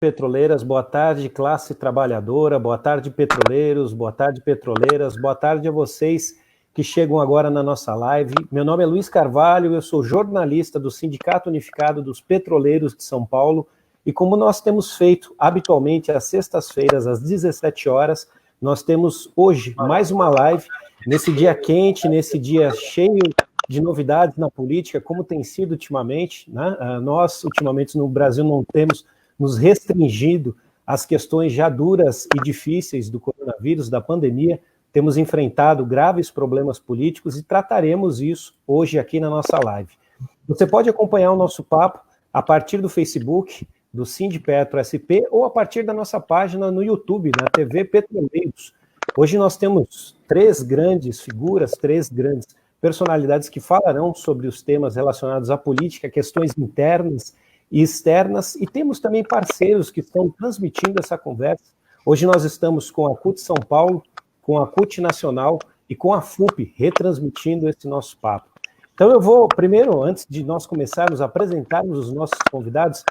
petroleiras, boa tarde, classe trabalhadora, boa tarde, petroleiros, boa tarde, petroleiras, boa tarde a vocês que chegam agora na nossa live. Meu nome é Luiz Carvalho, eu sou jornalista do Sindicato Unificado dos Petroleiros de São Paulo, e como nós temos feito habitualmente às sextas-feiras, às 17 horas, nós temos hoje mais uma live, nesse dia quente, nesse dia cheio de novidades na política, como tem sido ultimamente, né? Nós, ultimamente, no Brasil, não temos nos restringido às questões já duras e difíceis do coronavírus, da pandemia, temos enfrentado graves problemas políticos e trataremos isso hoje aqui na nossa live. Você pode acompanhar o nosso papo a partir do Facebook, do Sindipetro SP, ou a partir da nossa página no YouTube, na TV Petroleiros. Hoje nós temos três grandes figuras, três grandes personalidades que falarão sobre os temas relacionados à política, questões internas e externas, e temos também parceiros que estão transmitindo essa conversa. Hoje nós estamos com a CUT São Paulo, com a CUT Nacional e com a FUP, retransmitindo esse nosso papo. Então eu vou, primeiro, antes de nós começarmos a apresentarmos os nossos convidados,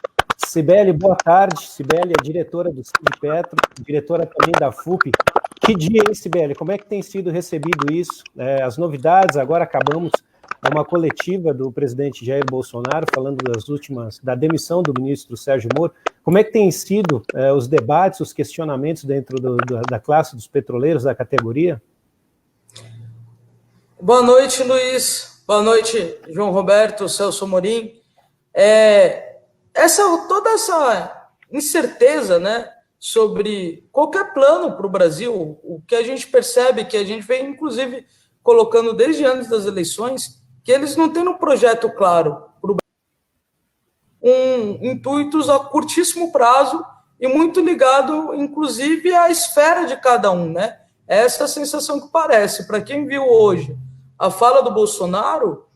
Cibele, boa tarde. Cibele é diretora do Sindipetro, diretora também da FUP. Que dia, hein, Cibele? Como é que tem sido recebido isso? As novidades, agora acabamos uma coletiva do presidente Jair Bolsonaro, falando da demissão do ministro Sérgio Moro. Como é que tem sido os debates, os questionamentos dentro da classe dos petroleiros, da categoria? Boa noite, Luiz. Boa noite, João Roberto, Celso Amorim. Toda essa incerteza, né, sobre qualquer plano para o Brasil, o que a gente percebe, que a gente vem, inclusive, colocando desde antes das eleições, que eles não têm um projeto claro para o Brasil, intuitos a curtíssimo prazo e muito ligado, inclusive, à esfera de cada um, né? Essa é a sensação que parece. Para quem viu hoje a fala do Bolsonaro,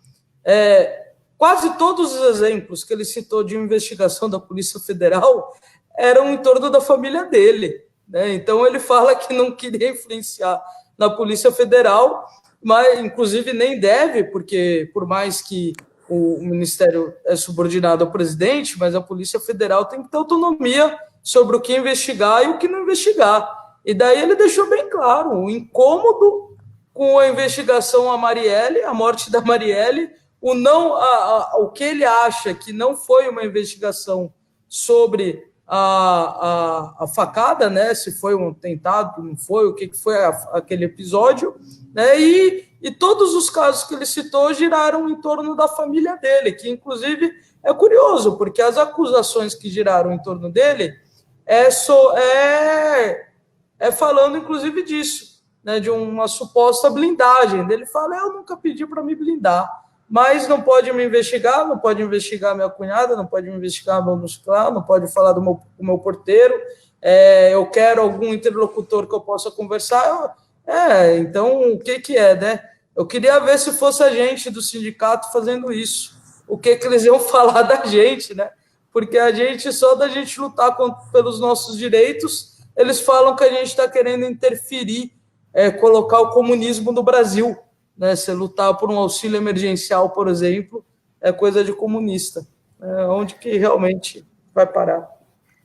quase todos os exemplos que ele citou de investigação da Polícia Federal eram em torno da família dele, né? Então ele fala que não queria influenciar na Polícia Federal, mas inclusive nem deve, porque por mais que o Ministério é subordinado ao presidente, mas a Polícia Federal tem que ter autonomia sobre o que investigar e o que não investigar. E daí ele deixou bem claro o incômodo com a investigação a Marielle, a morte da Marielle, o que ele acha que não foi uma investigação sobre a facada, né? Se foi um atentado, não foi, o que foi aquele episódio, né? E todos os casos que ele citou giraram em torno da família dele, que inclusive é curioso, porque as acusações que giraram em torno dele falando inclusive disso, né? De uma suposta blindagem. Ele fala: eu nunca pedi para me blindar, mas não pode me investigar, não pode investigar minha cunhada, não pode me investigar meu muscular, não pode falar do meu porteiro, eu quero algum interlocutor que eu possa conversar. Então, o que é, né? Eu queria ver se fosse a gente do sindicato fazendo isso, o que eles iam falar da gente, né? Porque a gente, só da gente lutar pelos nossos direitos, eles falam que a gente está querendo interferir, colocar o comunismo no Brasil, né? Se lutar por um auxílio emergencial, por exemplo, é coisa de comunista. Onde que realmente vai parar?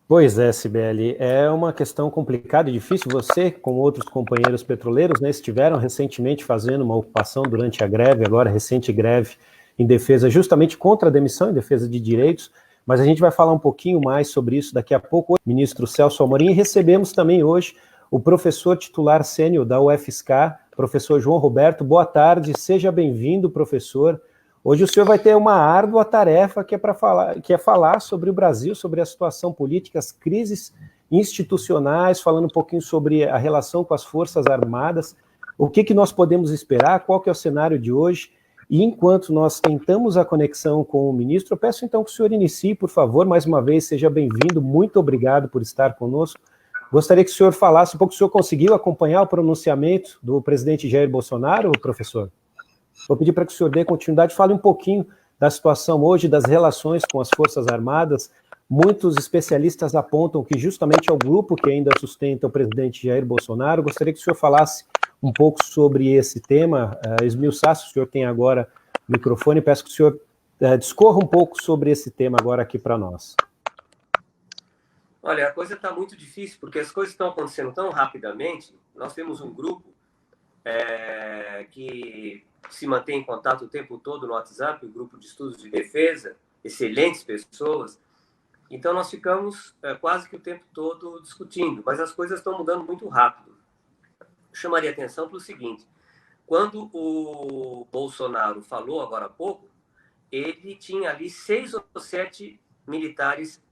Pois é, Cibele, é uma questão complicada e difícil. Você, com outros companheiros petroleiros, né, estiveram recentemente fazendo uma ocupação durante a greve, agora recente greve em defesa, justamente contra a demissão, em defesa de direitos, mas a gente vai falar um pouquinho mais sobre isso daqui a pouco. O ministro Celso Amorim, e recebemos também hoje o professor titular sênior da UFSCar, professor João Roberto. Boa tarde, seja bem-vindo, professor. Hoje o senhor vai ter uma árdua tarefa que é falar sobre o Brasil, sobre a situação política, as crises institucionais, falando um pouquinho sobre a relação com as Forças Armadas, o que nós podemos esperar, qual que é o cenário de hoje. E enquanto nós tentamos a conexão com o ministro, eu peço então que o senhor inicie, por favor, mais uma vez, seja bem-vindo, muito obrigado por estar conosco. Gostaria que o senhor falasse um pouco, o senhor conseguiu acompanhar o pronunciamento do presidente Jair Bolsonaro, professor? Vou pedir para que o senhor dê continuidade, fale um pouquinho da situação hoje, das relações com as Forças Armadas. Muitos especialistas apontam que justamente é o grupo que ainda sustenta o presidente Jair Bolsonaro. Gostaria que o senhor falasse um pouco sobre esse tema, esmiuçasse, o senhor tem agora o microfone, peço que o senhor discorra um pouco sobre esse tema agora aqui para nós. Olha, a coisa está muito difícil, porque as coisas estão acontecendo tão rapidamente. Nós temos um grupo que se mantém em contato o tempo todo no WhatsApp, o grupo de estudos de defesa, excelentes pessoas. Então, nós ficamos quase que o tempo todo discutindo, mas as coisas estão mudando muito rápido. Eu chamaria atenção para o seguinte: quando o Bolsonaro falou agora há pouco, ele tinha ali 6 ou 7 militares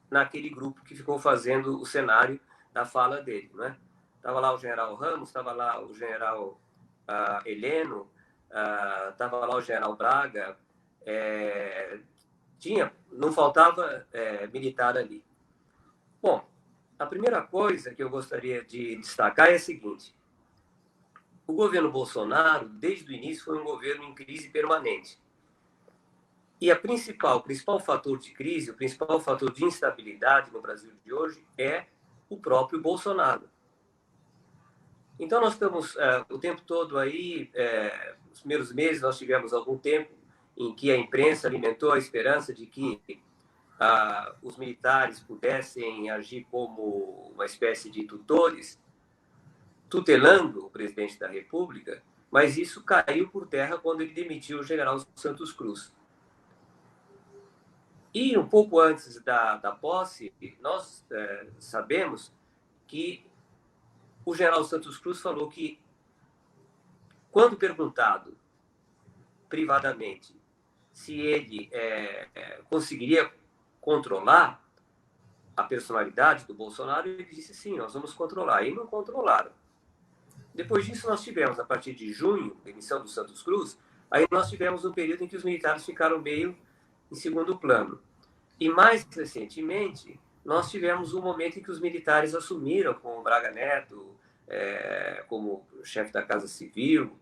naquele grupo que ficou fazendo o cenário da fala dele, né? Estava lá o general Ramos, estava lá o general Heleno, estava lá o general Braga, não faltava militar ali. Bom, a primeira coisa que eu gostaria de destacar é a seguinte: o governo Bolsonaro, desde o início, foi um governo em crise permanente. E o principal fator de crise, o principal fator de instabilidade no Brasil de hoje é o próprio Bolsonaro. Então, nós estamos o tempo todo aí, nos primeiros meses, nós tivemos algum tempo em que a imprensa alimentou a esperança de que os militares pudessem agir como uma espécie de tutores, tutelando o presidente da República, mas isso caiu por terra quando ele demitiu o general Santos Cruz. E um pouco antes da posse, nós sabemos que o general Santos Cruz falou que, quando perguntado privadamente se ele conseguiria controlar a personalidade do Bolsonaro, ele disse sim, nós vamos controlar. E não controlaram. Depois disso, nós tivemos, a partir de junho, a emissão do Santos Cruz, aí nós tivemos um período em que os militares ficaram meio em segundo plano. E, mais recentemente, nós tivemos um momento em que os militares assumiram, com o Braga Neto como chefe da Casa Civil,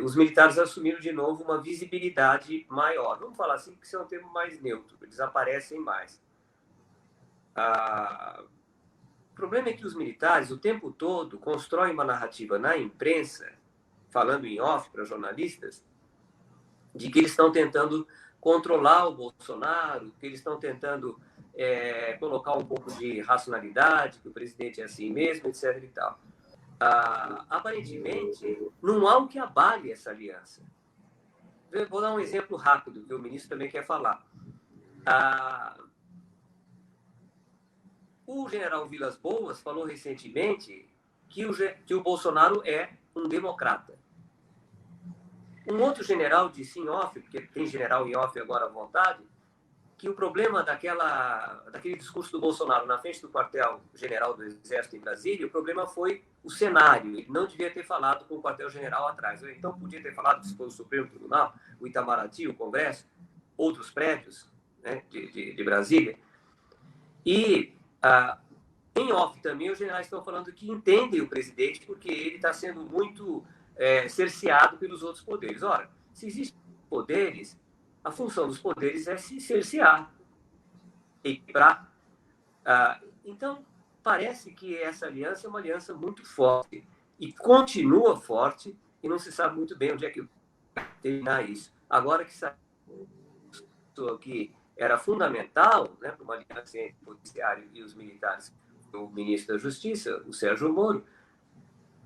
os militares assumiram de novo uma visibilidade maior. Vamos falar assim, que isso é um termo mais neutro, eles aparecem mais. O problema é que os militares, o tempo todo, constroem uma narrativa na imprensa, falando em off para jornalistas, de que eles estão tentando controlar o Bolsonaro, que eles estão tentando colocar um pouco de racionalidade, que o presidente é assim mesmo, etc. e tal. Aparentemente, não há o que abale essa aliança. Eu vou dar um exemplo rápido, que o ministro também quer falar. O general Vilas Boas falou recentemente que o Bolsonaro é um democrata. Um outro general disse em off, porque tem general em off agora à vontade, que o problema daquele discurso do Bolsonaro na frente do quartel-general do Exército em Brasília, o problema foi o cenário. Ele não devia ter falado com o quartel-general atrás. Ou então podia ter falado que se fosse o Supremo Tribunal, o Itamaraty, o Congresso, outros prédios, né, de Brasília. E em off também os generais estão falando que entendem o presidente porque ele está sendo muito cerceado pelos outros poderes. Ora, se existem poderes, a função dos poderes é se cercear, equilibrar. Então, parece que essa aliança é uma aliança muito forte e continua forte e não se sabe muito bem onde é que vai terminar isso. Agora que sabe que era fundamental, né, para uma aliança entre o judiciário e os militares, o ministro da Justiça, o Sérgio Moro,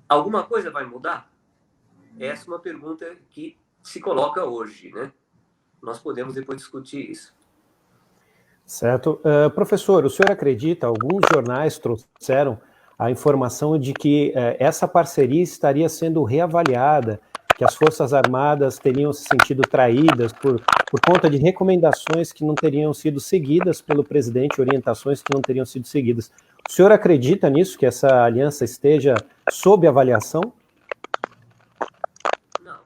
alguma coisa vai mudar? Essa é uma pergunta que se coloca hoje, né? Nós podemos depois discutir isso. Certo. Professor, o senhor acredita, alguns jornais trouxeram a informação de que essa parceria estaria sendo reavaliada, que as Forças Armadas teriam se sentido traídas por conta de recomendações que não teriam sido seguidas pelo presidente, orientações que não teriam sido seguidas. O senhor acredita nisso, que essa aliança esteja sob avaliação? Não,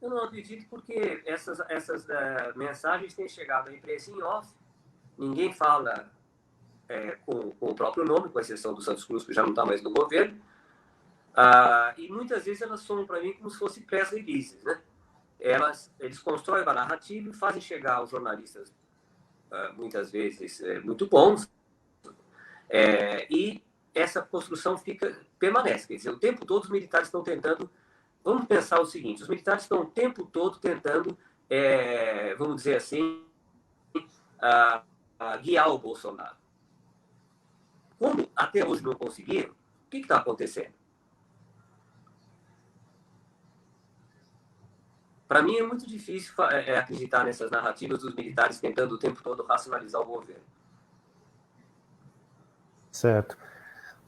eu não acredito porque essas mensagens têm chegado à imprensa em off. Ninguém fala com o próprio nome, com exceção do Santos Cruz, que já não está mais no governo. E muitas vezes elas soam para mim como se fossem press releases, né? Eles constroem uma narrativa e fazem chegar aos jornalistas, muitas vezes, muito bons, e essa construção permanece. Quer dizer, o tempo todo os militares estão tentando... Vamos pensar o seguinte, os militares estão o tempo todo tentando, vamos dizer assim, guiar o Bolsonaro. Como até hoje não conseguiram, o que está acontecendo? Para mim é muito difícil acreditar nessas narrativas dos militares tentando o tempo todo racionalizar o governo. Certo.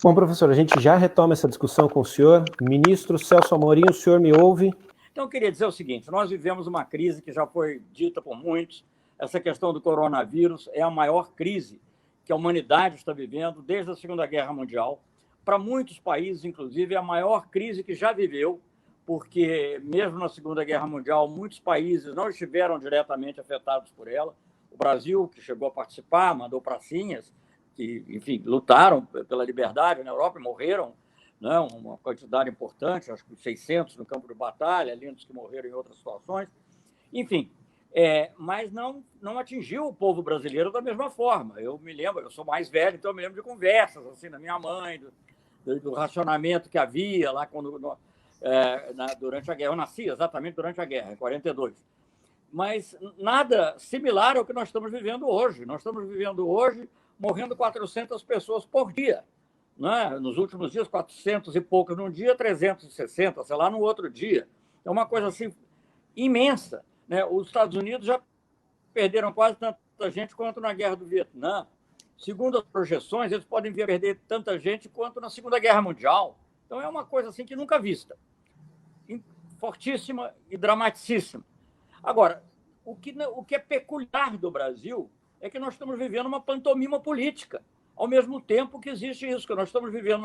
Bom, professor, a gente já retoma essa discussão com o senhor. Ministro Celso Amorim, o senhor me ouve? Então, eu queria dizer o seguinte, nós vivemos uma crise que já foi dita por muitos, essa questão do coronavírus é a maior crise que a humanidade está vivendo desde a Segunda Guerra Mundial. Para muitos países, inclusive, é a maior crise que já viveu, porque mesmo na Segunda Guerra Mundial, muitos países não estiveram diretamente afetados por ela. O Brasil, que chegou a participar, mandou pracinhas, que, enfim, lutaram pela liberdade na Europa e morreram, né, uma quantidade importante, acho que 600 no campo de batalha, além dos que morreram em outras situações. Enfim, mas não atingiu o povo brasileiro da mesma forma. Eu me lembro, eu sou mais velho, então eu me lembro de conversas assim, da minha mãe, do racionamento que havia lá durante a guerra. Eu nasci exatamente durante a guerra, em 42. Mas nada similar ao que nós estamos vivendo hoje. Nós estamos vivendo hoje morrendo 400 pessoas por dia. Né? Nos últimos dias, 400 e poucos num dia, 360, sei lá, no outro dia. É uma coisa assim imensa. Né? Os Estados Unidos já perderam quase tanta gente quanto na Guerra do Vietnã. Segundo as projeções, eles podem vir a perder tanta gente quanto na Segunda Guerra Mundial. Então, é uma coisa assim que nunca vista. Fortíssima e dramaticíssima. Agora, o que é peculiar do Brasil é que nós estamos vivendo uma pantomima política, ao mesmo tempo que existe isso, que nós estamos vivendo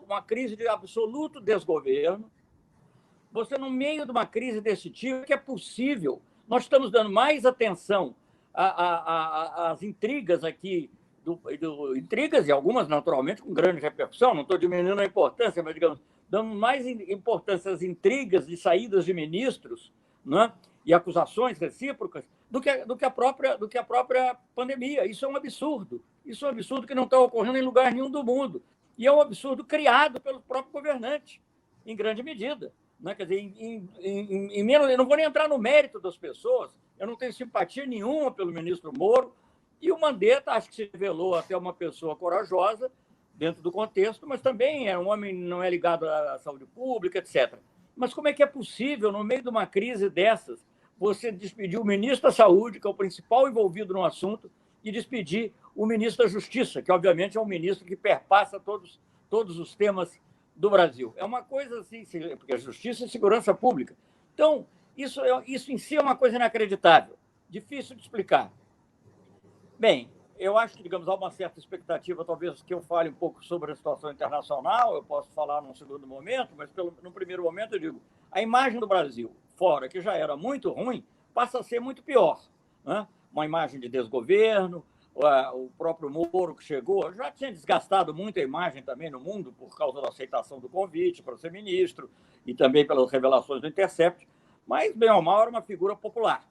uma crise de absoluto desgoverno. Você, no meio de uma crise desse tipo, que é possível, nós estamos dando mais atenção às intrigas aqui, intrigas e algumas, naturalmente, com grande repercussão, não estou diminuindo a importância, mas, digamos, dando mais importância às intrigas de saídas de ministros, né, e acusações recíprocas do que a própria pandemia. Isso é um absurdo. Isso é um absurdo que não está ocorrendo em lugar nenhum do mundo. E é um absurdo criado pelo próprio governante, em grande medida. Né? Quer dizer, eu não vou nem entrar no mérito das pessoas, eu não tenho simpatia nenhuma pelo ministro Moro, e o Mandetta, acho que se revelou até uma pessoa corajosa, dentro do contexto, mas também é um homem não é ligado à saúde pública, etc. Mas como é que é possível, no meio de uma crise dessas, você despedir o ministro da Saúde, que é o principal envolvido no assunto, e despedir o ministro da Justiça, que, obviamente, é um ministro que perpassa todos os temas do Brasil? É uma coisa assim, porque a Justiça é segurança pública. Então, isso em si é uma coisa inacreditável, difícil de explicar. Bem, eu acho que, digamos, há uma certa expectativa, talvez, que eu fale um pouco sobre a situação internacional, eu posso falar num segundo momento, mas no primeiro momento eu digo, a imagem do Brasil fora, que já era muito ruim, passa a ser muito pior. Né? Uma imagem de desgoverno, o próprio Moro que chegou, já tinha desgastado muito a imagem também no mundo por causa da aceitação do convite para ser ministro e também pelas revelações do Intercept, mas, bem ou mal, era uma figura popular,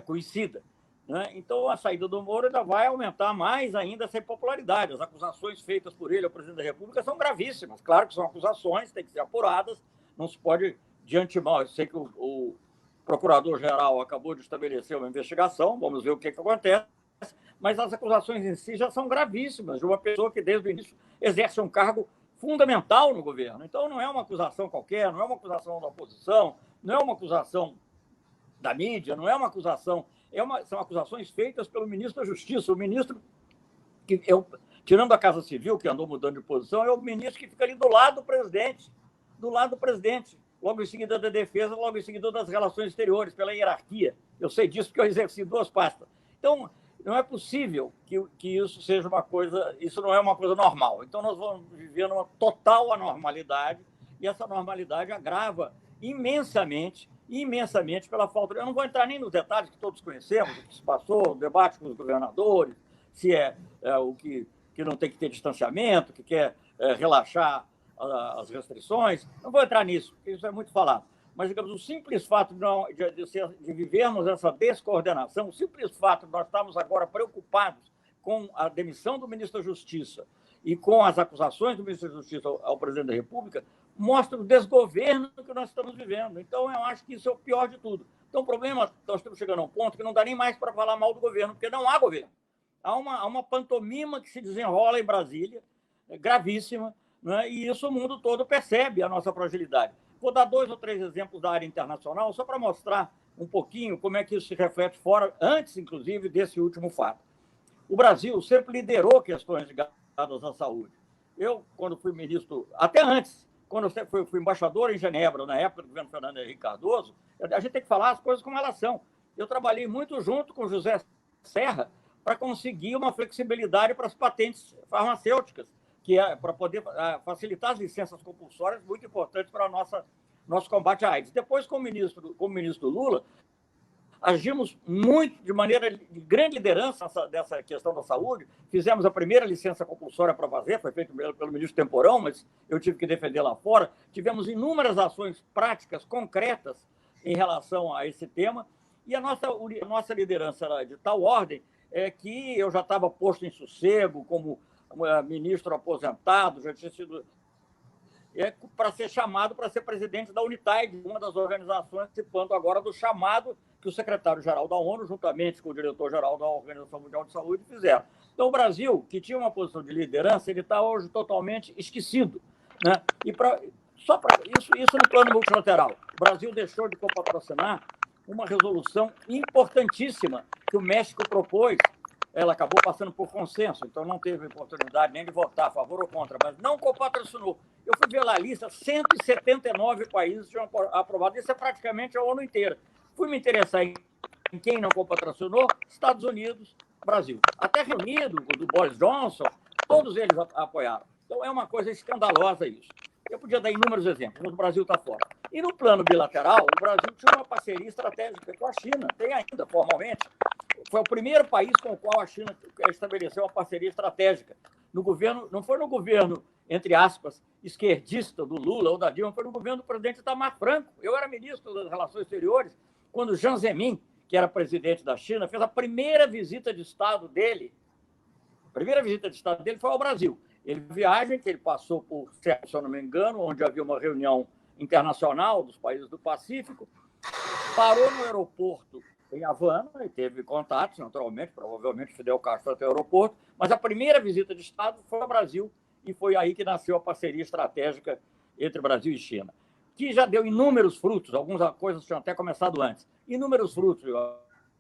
conhecida. Né? Então, a saída do Moro ainda vai aumentar mais ainda essa impopularidade. As acusações feitas por ele ao presidente da República são gravíssimas. Claro que são acusações, têm que ser apuradas, não se pode, de antemão, eu sei que o procurador-geral acabou de estabelecer uma investigação, vamos ver o que acontece, mas as acusações em si já são gravíssimas, de uma pessoa que, desde o início, exerce um cargo fundamental no governo. Então, não é uma acusação qualquer, não é uma acusação da oposição, não é uma acusação da mídia, não é uma acusação... São acusações feitas pelo ministro da Justiça. O ministro, tirando a Casa Civil, que andou mudando de posição, é o ministro que fica ali do lado do presidente, logo em seguida da Defesa, logo em seguida das Relações Exteriores, pela hierarquia. Eu sei disso porque eu exerci 2 pastas. Então, não é possível que isso seja uma coisa... Isso não é uma coisa normal. Então, nós vamos viver numa total anormalidade, e essa normalidade agrava imensamente pela falta... Eu não vou entrar nem nos detalhes que todos conhecemos, o que se passou, o debate com os governadores, se o que não tem que ter distanciamento, que quer relaxar as restrições. Não vou entrar nisso, porque isso é muito falado. Mas, digamos, o simples fato de vivermos essa descoordenação, o simples fato de nós estarmos agora preocupados com a demissão do ministro da Justiça e com as acusações do ministro da Justiça ao presidente da República, mostra o desgoverno que nós estamos vivendo. Então, eu acho que isso é o pior de tudo. Então, o problema, nós estamos chegando a um ponto que não dá nem mais para falar mal do governo, porque não há governo. Há uma pantomima que se desenrola em Brasília, gravíssima, né? E isso o mundo todo percebe, a nossa fragilidade. Vou dar 2 ou 3 exemplos da área internacional, só para mostrar um pouquinho como é que isso se reflete fora, antes, inclusive, desse último fato. O Brasil sempre liderou questões ligadas à saúde. Eu, quando fui ministro, até antes, quando eu fui embaixador em Genebra, na época do governo Fernando Henrique Cardoso, a gente tem que falar as coisas como elas são. Eu trabalhei muito junto com José Serra para conseguir uma flexibilidade para as patentes farmacêuticas, que é para poder facilitar as licenças compulsórias, muito importantes para nosso combate à AIDS. Depois, como ministro Lula, agimos muito, de maneira de grande liderança dessa questão da saúde. Fizemos a primeira licença compulsória para fazer, foi feito pelo ministro Temporão, mas eu tive que defender lá fora. Tivemos inúmeras ações práticas, concretas, em relação a esse tema, e a nossa liderança era de tal ordem que eu já estava posto em sossego como ministro aposentado, já tinha sido para ser chamado para ser presidente da UNITAID, uma das organizações participando agora do chamado que o secretário-geral da ONU, juntamente com o diretor-geral da Organização Mundial de Saúde, fizeram. Então, o Brasil, que tinha uma posição de liderança, ele está hoje totalmente esquecido, né? E só para isso no plano multilateral. O Brasil deixou de copatrocinar uma resolução importantíssima que o México propôs. Ela acabou passando por consenso, então não teve oportunidade nem de votar a favor ou contra, mas não copatrocinou. Eu fui ver lá a lista, 179 países tinham aprovado, isso é praticamente a ONU inteira. Fui me interessar em quem não copatrocinou, Estados Unidos, Brasil. Até Reino Unido, do Boris Johnson, todos eles apoiaram. Então é uma coisa escandalosa isso. Eu podia dar inúmeros exemplos, mas o Brasil está fora. E no plano bilateral, o Brasil tinha uma parceria estratégica com a China, tem ainda formalmente. Foi o primeiro país com o qual a China estabeleceu uma parceria estratégica. No governo, não foi no governo, entre aspas, esquerdista do Lula ou da Dilma, foi no governo do presidente Itamar Franco. Eu era ministro das Relações Exteriores quando Jiang Zemin, que era presidente da China, fez a primeira visita de Estado dele. A primeira visita de Estado dele foi ao Brasil. Ele viagem que ele passou por, se eu não me engano, onde havia uma reunião internacional dos países do Pacífico, parou no aeroporto em Havana e teve contatos, naturalmente, provavelmente Fidel Castro foi até o aeroporto, mas a primeira visita de Estado foi ao Brasil e foi aí que nasceu a parceria estratégica entre Brasil e China, que já deu inúmeros frutos, algumas coisas tinham até começado antes, inúmeros frutos,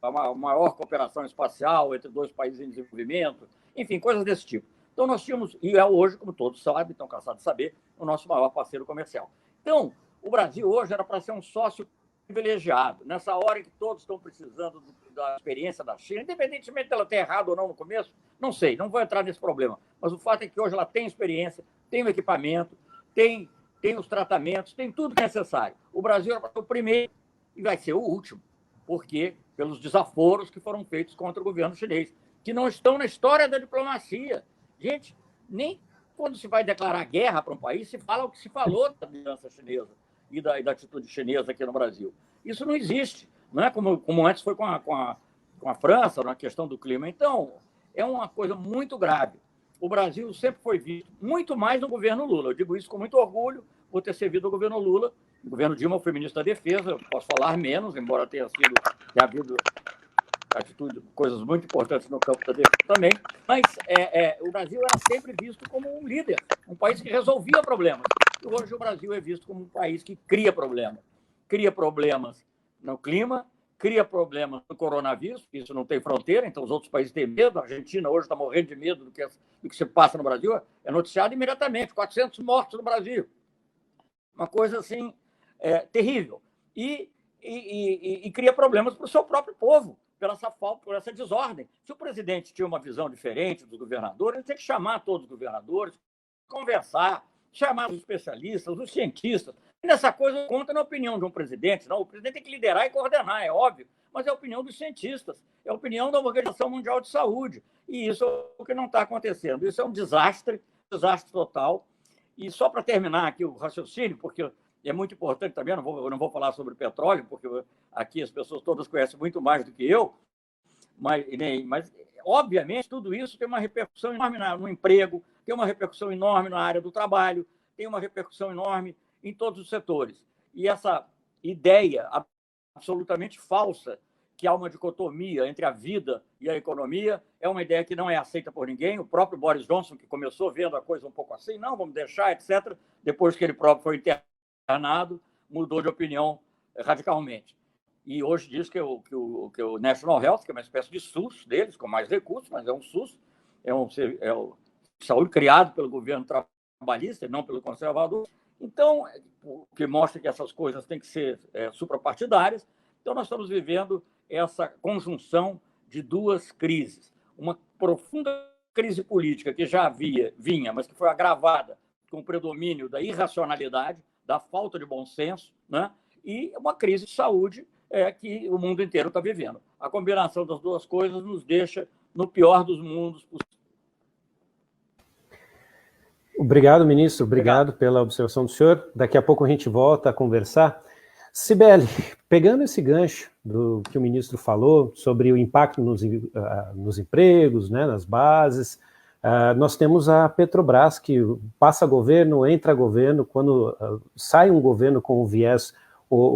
a maior cooperação espacial entre 2 países em desenvolvimento, enfim, coisas desse tipo. Então, nós tínhamos, e é hoje, como todos sabem, estão cansados de saber, o nosso maior parceiro comercial. Então, o Brasil hoje era para ser um sócio privilegiado. Nessa hora em que todos estão precisando da experiência da China, independentemente dela ter errado ou não no começo, não sei, não vou entrar nesse problema. Mas o fato é que hoje ela tem experiência, tem o equipamento, tem os tratamentos, tem tudo que é necessário. O Brasil era para ser o primeiro e vai ser o último, porque pelos desaforos que foram feitos contra o governo chinês, que não estão na história da diplomacia. Gente, nem quando se vai declarar guerra para um país, se fala o que se falou da liderança chinesa e da atitude chinesa aqui no Brasil. Isso não existe, não é como antes foi com a França, na questão do clima. Então, é uma coisa muito grave. O Brasil sempre foi visto muito mais no governo Lula. Eu digo isso com muito orgulho por ter servido o governo Lula. No governo Dilma, eu fui ministro da Defesa, eu posso falar menos, embora tenha havido atitude, coisas muito importantes no campo da defesa também, mas o Brasil era sempre visto como um líder, um país que resolvia problemas. E hoje o Brasil é visto como um país que cria problemas. Cria problemas no clima, cria problemas no coronavírus, isso não tem fronteira, então os outros países têm medo. A Argentina hoje está morrendo de medo do que se passa no Brasil, é noticiado imediatamente, 400 mortos no Brasil. Uma coisa assim terrível. E cria problemas para o seu próprio povo, por essa desordem. Se o presidente tinha uma visão diferente dos governadores, ele tinha que chamar todos os governadores, conversar, chamar os especialistas, os cientistas. E nessa coisa conta na opinião de um presidente. Não, o presidente tem que liderar e coordenar, é óbvio, mas é a opinião dos cientistas, é a opinião da Organização Mundial de Saúde. E isso é o que não está acontecendo. Isso é um desastre total. E só para terminar aqui o raciocínio, porque é muito importante também, eu não vou falar sobre petróleo, porque aqui as pessoas todas conhecem muito mais do que eu, mas obviamente, tudo isso tem uma repercussão enorme no emprego, tem uma repercussão enorme na área do trabalho, tem uma repercussão enorme em todos os setores. E essa ideia absolutamente falsa que há uma dicotomia entre a vida e a economia, é uma ideia que não é aceita por ninguém. O próprio Boris Johnson, que começou vendo a coisa um pouco assim, não, vamos deixar, etc., depois que ele próprio foi internado, mudou de opinião radicalmente. E hoje diz que o National Health, que é uma espécie de SUS deles, com mais recursos, mas é um SUS, é o saúde criado pelo governo trabalhista e não pelo conservador. Então, o que mostra que essas coisas têm que ser suprapartidárias. Então, nós estamos vivendo essa conjunção de duas crises. Uma profunda crise política que já vinha, mas que foi agravada com o predomínio da irracionalidade, da falta de bom senso, né? E uma crise de saúde que o mundo inteiro está vivendo. A combinação das duas coisas nos deixa no pior dos mundos possível. Obrigado, ministro. Obrigado pela observação do senhor. Daqui a pouco a gente volta a conversar. Cibele, pegando esse gancho do que o ministro falou sobre o impacto nos empregos, né, nas bases, nós temos a Petrobras, que passa governo, entra governo, quando sai um governo com um viés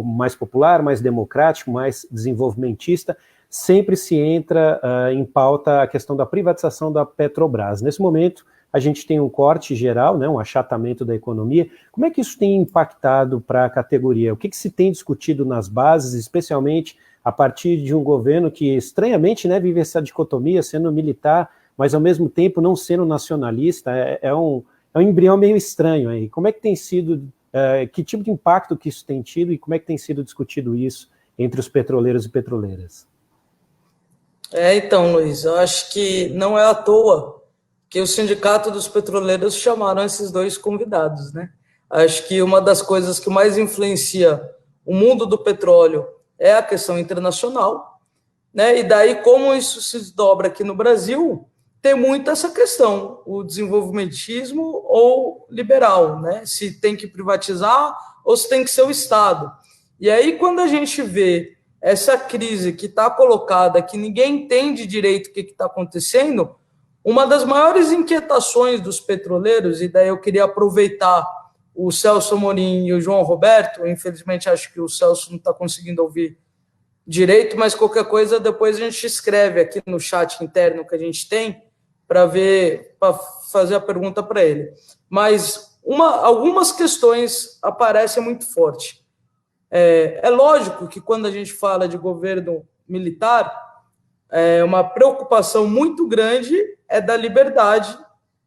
mais popular, mais democrático, mais desenvolvimentista, sempre se entra em pauta a questão da privatização da Petrobras. Nesse momento, a gente tem um corte geral, né, um achatamento da economia. Como é que isso tem impactado para a categoria? O que se tem discutido nas bases, especialmente a partir de um governo que, estranhamente, né, vive essa dicotomia, sendo militar, mas, ao mesmo tempo, não sendo nacionalista? É um embrião meio estranho aí. Como é que tem sido, que tipo de impacto que isso tem tido e como é que tem sido discutido isso entre os petroleiros e petroleiras? Então, Luiz, eu acho que não é à toa que o Sindicato dos Petroleiros chamaram esses dois convidados, né? Acho que uma das coisas que mais influencia o mundo do petróleo é a questão internacional, né? E daí, como isso se desdobra aqui no Brasil, tem muito essa questão, o desenvolvimentismo ou liberal, né? Se tem que privatizar ou se tem que ser o Estado. E aí, quando a gente vê essa crise que está colocada, que ninguém entende direito o que está acontecendo, uma das maiores inquietações dos petroleiros, e daí eu queria aproveitar o Celso Amorim e o João Roberto, infelizmente acho que o Celso não está conseguindo ouvir direito, mas qualquer coisa depois a gente escreve aqui no chat interno que a gente tem para fazer a pergunta para ele. Mas algumas questões aparecem muito forte. É lógico que quando a gente fala de governo militar, uma preocupação muito grande da liberdade,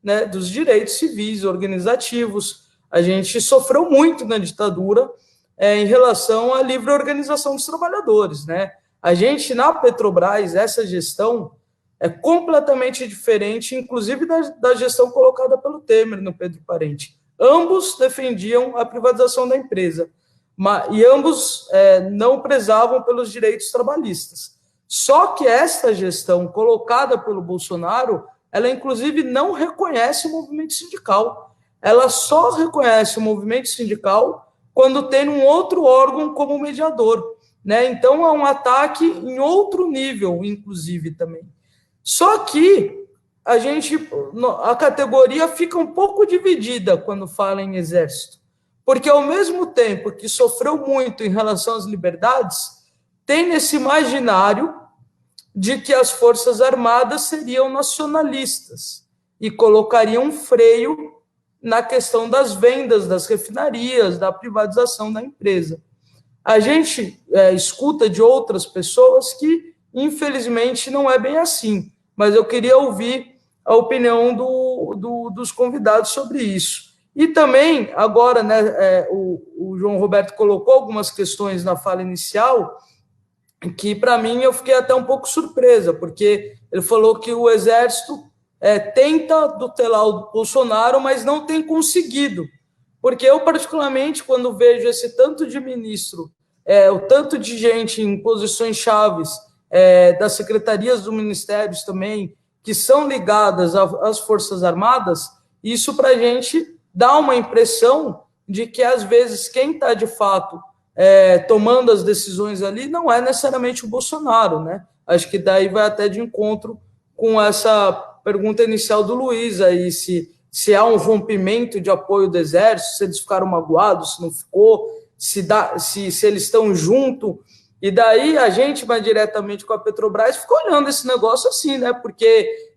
né, dos direitos civis, organizativos. A gente sofreu muito na ditadura em relação à livre organização dos trabalhadores, né? A gente, na Petrobras, essa gestão é completamente diferente, inclusive da gestão colocada pelo Temer, no Pedro Parente. Ambos defendiam a privatização da empresa, e ambos não prezavam pelos direitos trabalhistas. Só que essa gestão colocada pelo Bolsonaro, ela inclusive não reconhece o movimento sindical. Ela só reconhece o movimento sindical quando tem um outro órgão como mediador, né? Então é um ataque em outro nível, inclusive, também. Só que a categoria fica um pouco dividida quando fala em exército, porque ao mesmo tempo que sofreu muito em relação às liberdades, tem nesse imaginário de que as Forças Armadas seriam nacionalistas e colocariam um freio na questão das vendas das refinarias, da privatização da empresa. A gente escuta de outras pessoas que, infelizmente, não é bem assim, mas eu queria ouvir a opinião dos convidados sobre isso. E também, agora, né, o João Roberto colocou algumas questões na fala inicial que, para mim, eu fiquei até um pouco surpresa, porque ele falou que o Exército tenta tutelar o Bolsonaro, mas não tem conseguido. Porque eu, particularmente, quando vejo esse tanto de ministro, o tanto de gente em posições chaves, das secretarias dos ministérios também, que são ligadas às Forças Armadas, isso para a gente dá uma impressão de que, às vezes, quem está, de fato, tomando as decisões ali não é necessariamente o Bolsonaro, né? Acho que daí vai até de encontro com essa pergunta inicial do Luiz, aí, se há um rompimento de apoio do Exército, se eles ficaram magoados, se não ficou, se eles estão junto E daí a gente, mais diretamente com a Petrobras, ficou olhando esse negócio assim, né? Porque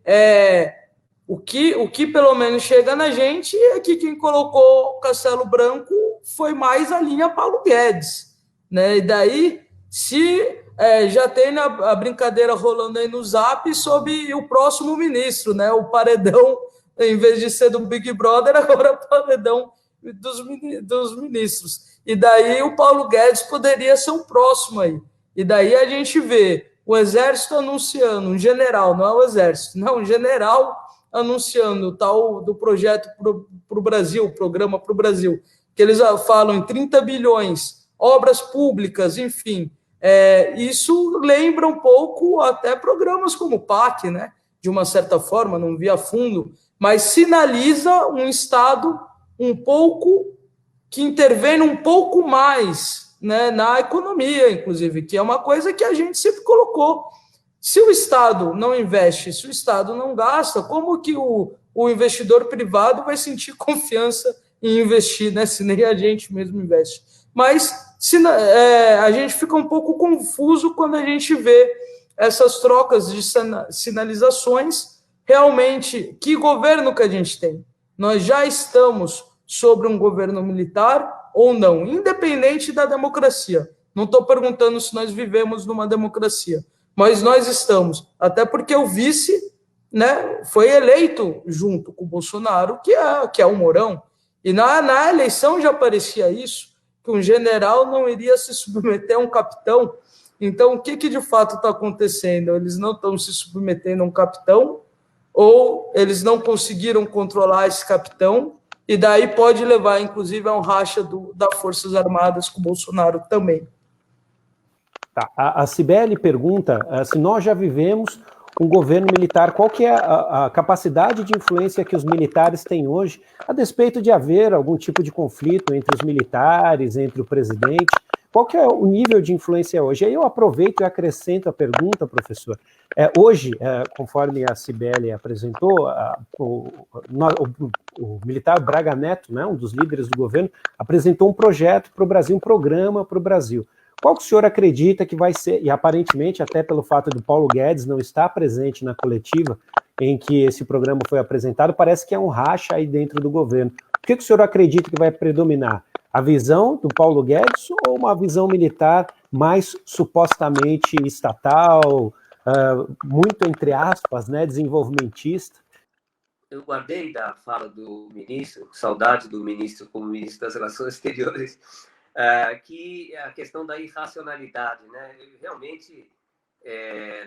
o que pelo menos chega na gente é que quem colocou o Castelo Branco foi mais a linha Paulo Guedes, né? E daí, se já tem a brincadeira rolando aí no Zap sobre o próximo ministro, né? O paredão, em vez de ser do Big Brother, agora é o paredão dos ministros. E daí o Paulo Guedes poderia ser um próximo aí. E daí a gente vê o Exército anunciando, um general, não é o Exército, não, um general anunciando o tal do projeto para o Brasil, programa para o Brasil, que eles falam em 30 bilhões, obras públicas, enfim. Isso lembra um pouco até programas como o PAC, né? De uma certa forma, não vi a fundo, mas sinaliza um Estado um pouco que intervém um pouco mais, né, na economia, inclusive, que é uma coisa que a gente sempre colocou. Se o Estado não investe, se o Estado não gasta, como que o investidor privado vai sentir confiança em investir, né, se nem a gente mesmo investe? Mas a gente fica um pouco confuso quando a gente vê essas trocas de sinalizações. Realmente, que governo que a gente tem? Nós já estamos sobre um governo militar ou não, independente da democracia. Não estou perguntando se nós vivemos numa democracia, mas nós estamos, até porque o vice, né, foi eleito junto com o Bolsonaro, que é o Mourão, e na eleição já parecia isso, que um general não iria se submeter a um capitão. Então, o que de fato está acontecendo? Eles não estão se submetendo a um capitão, ou eles não conseguiram controlar esse capitão, e daí pode levar, inclusive, a um racha das Forças Armadas com o Bolsonaro também. Tá. A Cibele pergunta se nós já vivemos um governo militar, qual que é a capacidade de influência que os militares têm hoje, a despeito de haver algum tipo de conflito entre os militares, entre o presidente, qual que é o nível de influência hoje? Aí eu aproveito e acrescento a pergunta, professor. Hoje, conforme a Cibele apresentou, o militar Braga Neto, né, um dos líderes do governo, apresentou um projeto para o Brasil, um programa para o Brasil. Qual que o senhor acredita que vai ser, e aparentemente até pelo fato do Paulo Guedes não estar presente na coletiva em que esse programa foi apresentado, parece que é um racha aí dentro do governo. O que o senhor acredita que vai predominar? A visão do Paulo Guedes ou uma visão militar mais supostamente estatal, muito entre aspas, né, desenvolvimentista? Eu guardei da fala do ministro, saudade do ministro como ministro das Relações Exteriores, que a questão da irracionalidade, né? Realmente,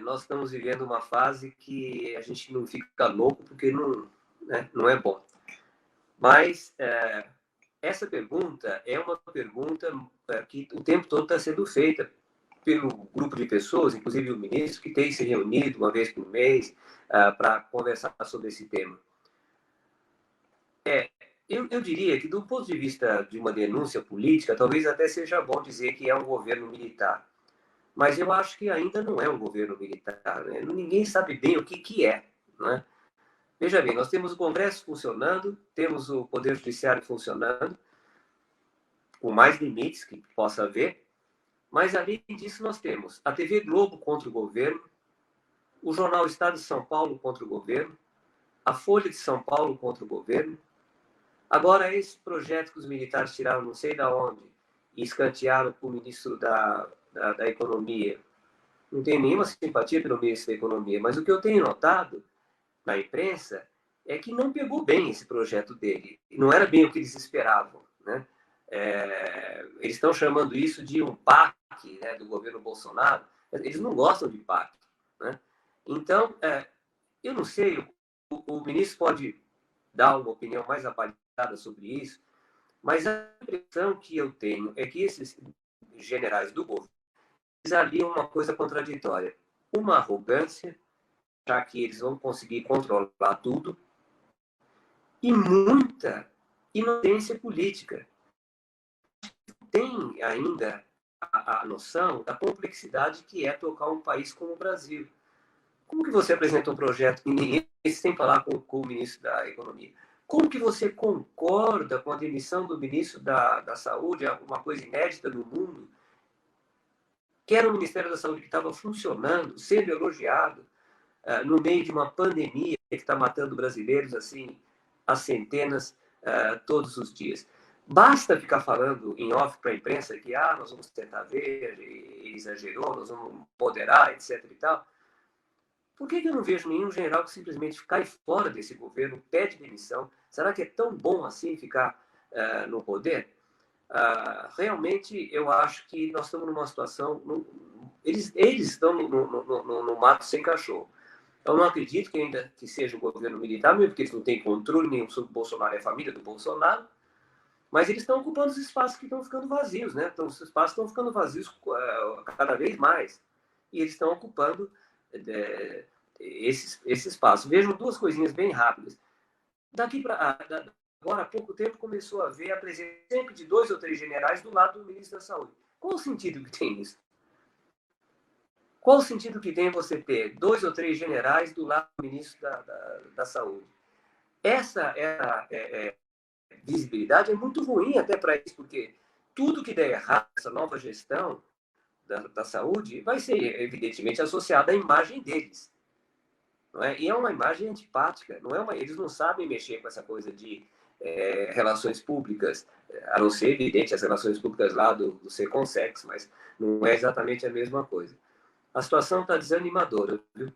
nós estamos vivendo uma fase que a gente não fica louco porque não, né, não é bom. Mas essa pergunta é uma pergunta que o tempo todo está sendo feita pelo grupo de pessoas, inclusive o ministro, que tem se reunido uma vez por mês para conversar sobre esse tema. Eu diria que, do ponto de vista de uma denúncia política, talvez até seja bom dizer que é um governo militar. Mas eu acho que ainda não é um governo militar, né? Ninguém sabe bem o que é, né? Veja bem, nós temos o Congresso funcionando, temos o Poder Judiciário funcionando, com mais limites que possa haver, mas, além disso, nós temos a TV Globo contra o governo, o jornal Estado de São Paulo contra o governo, a Folha de São Paulo contra o governo. Agora, esse projeto que os militares tiraram não sei de onde e escantearam para o ministro da Economia, não tenho nenhuma simpatia pelo ministro da Economia, mas o que eu tenho notado na imprensa é que não pegou bem esse projeto dele. Não era bem o que eles esperavam, né? Eles estão chamando isso de um PAC, né, do governo Bolsonaro. Eles não gostam de PAC, né? Então, eu não sei, o ministro pode dar uma opinião mais avaliada sobre isso, mas a impressão que eu tenho é que esses generais do governo aliam uma coisa contraditória. Uma arrogância, já que eles vão conseguir controlar tudo, e muita inocência política. Tem ainda a noção da complexidade que é tocar um país como o Brasil. Como que você apresenta um projeto que ninguém sem falar com o ministro da Economia? Como que você concorda com a demissão do ministro da Saúde, uma coisa inédita no mundo, que era o Ministério da Saúde que estava funcionando, sendo elogiado, no meio de uma pandemia que está matando brasileiros assim, a centenas todos os dias. Basta ficar falando em off para a imprensa que nós vamos tentar ver, ele exagerou, nós vamos moderar, etc. e tal. Por que eu não vejo nenhum general que simplesmente cai fora desse governo, pede demissão? Será que é tão bom assim ficar no poder? Realmente, eu acho que nós estamos numa situação... Eles estão no mato sem cachorro. Eu não acredito que ainda que seja um governo militar, mesmo porque eles não têm controle nenhum sobre o Bolsonaro e a família do Bolsonaro, mas eles estão ocupando os espaços que estão ficando vazios, né? Então, os espaços estão ficando vazios cada vez mais. E eles estão ocupando esse espaço. Vejam duas coisinhas bem rápidas. Agora há pouco tempo começou a haver a presença sempre de 2 ou 3 generais do lado do ministro da Saúde. Qual o sentido que tem isso? Qual o sentido que tem você ter 2 ou 3 generais do lado do ministro da Saúde? Essa visibilidade é muito ruim até para isso, porque tudo que der errado nessa nova gestão da saúde vai ser, evidentemente, associado à imagem deles. Não é? E é uma imagem antipática. Eles não sabem mexer com essa coisa de relações públicas, a não ser, evidente, as relações públicas lá do Seconsex, mas não é exatamente a mesma coisa. A situação está desanimadora, viu?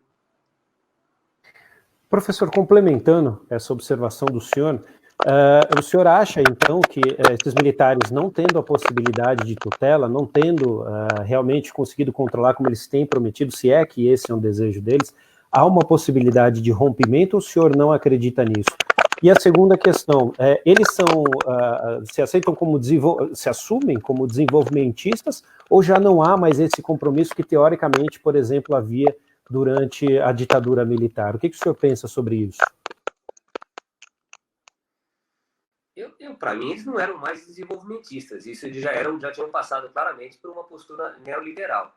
Professor, complementando essa observação do senhor, o senhor acha, então, que esses militares, não tendo a possibilidade de tutela, não tendo realmente conseguido controlar como eles têm prometido, se é que esse é um desejo deles, há uma possibilidade de rompimento ou o senhor não acredita nisso? E a segunda questão, eles se assumem como desenvolvimentistas ou já não há mais esse compromisso que, teoricamente, por exemplo, havia durante a ditadura militar? O que o senhor pensa sobre isso? Para mim, eles não eram mais desenvolvimentistas. Isso eles já tinham passado claramente por uma postura neoliberal.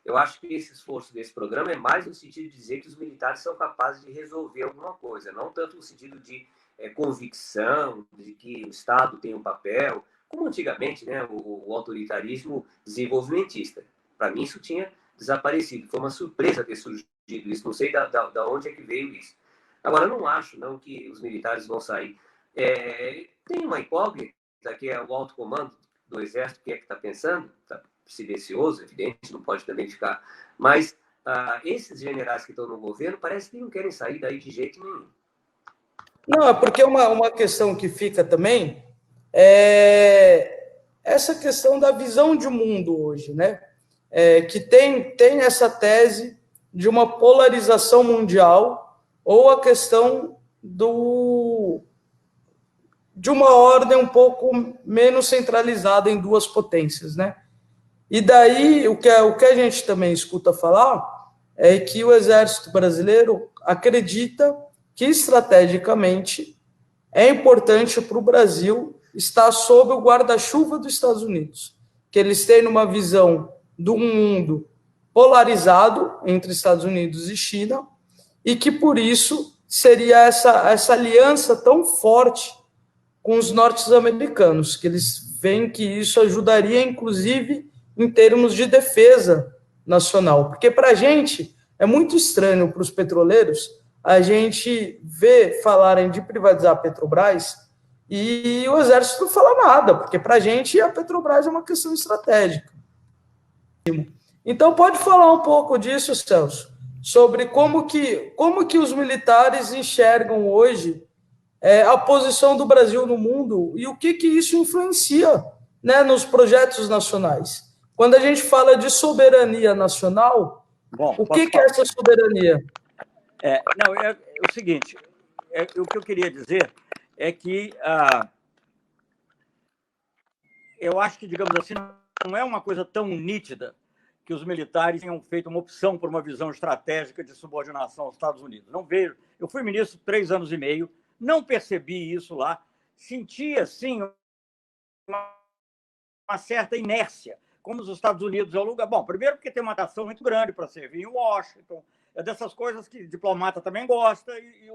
Eu acho que esse esforço desse programa é mais no sentido de dizer que os militares são capazes de resolver alguma coisa, não tanto no sentido de convicção, de que o Estado tem um papel, como antigamente, né, o autoritarismo desenvolvimentista. Para mim, isso tinha desaparecido. Foi uma surpresa ter surgido isso. Não sei da onde é que veio isso. Agora, eu não acho não, que os militares vão sair. Tem uma incógnita, que é o alto comando do Exército, que é que está pensando, está silencioso, evidente, não pode também ficar, mas esses generais que estão no governo parece que não querem sair daí de jeito nenhum. Não, é porque uma questão que fica também é essa questão da visão de mundo hoje, né? Que tem essa tese de uma polarização mundial ou a questão de uma ordem um pouco menos centralizada em 2 potências, né? E daí, o que a gente também escuta falar é que o Exército Brasileiro acredita que, estrategicamente, é importante para o Brasil estar sob o guarda-chuva dos Estados Unidos, que eles têm uma visão do mundo polarizado entre Estados Unidos e China, e que, por isso, seria essa aliança tão forte com os norte-americanos, que eles veem que isso ajudaria, inclusive, em termos de defesa nacional. Porque para a gente é muito estranho, para os petroleiros, a gente vê falarem de privatizar a Petrobras e o Exército não fala nada, porque para a gente a Petrobras é uma questão estratégica. Então, pode falar um pouco disso, Celso, sobre como que os militares enxergam hoje a posição do Brasil no mundo e o que isso influencia, né, nos projetos nacionais. Quando a gente fala de soberania nacional, o que é essa soberania? Não, é o seguinte, o que eu queria dizer é que eu acho que, digamos assim, não é uma coisa tão nítida que os militares tenham feito uma opção por uma visão estratégica de subordinação aos Estados Unidos. Não vejo. Eu fui ministro 3 anos e meio, não percebi isso lá, senti, assim, uma certa inércia, como os Estados Unidos é o lugar... Bom, primeiro porque tem uma atração muito grande para servir em Washington, é dessas coisas que diplomata também gosta, e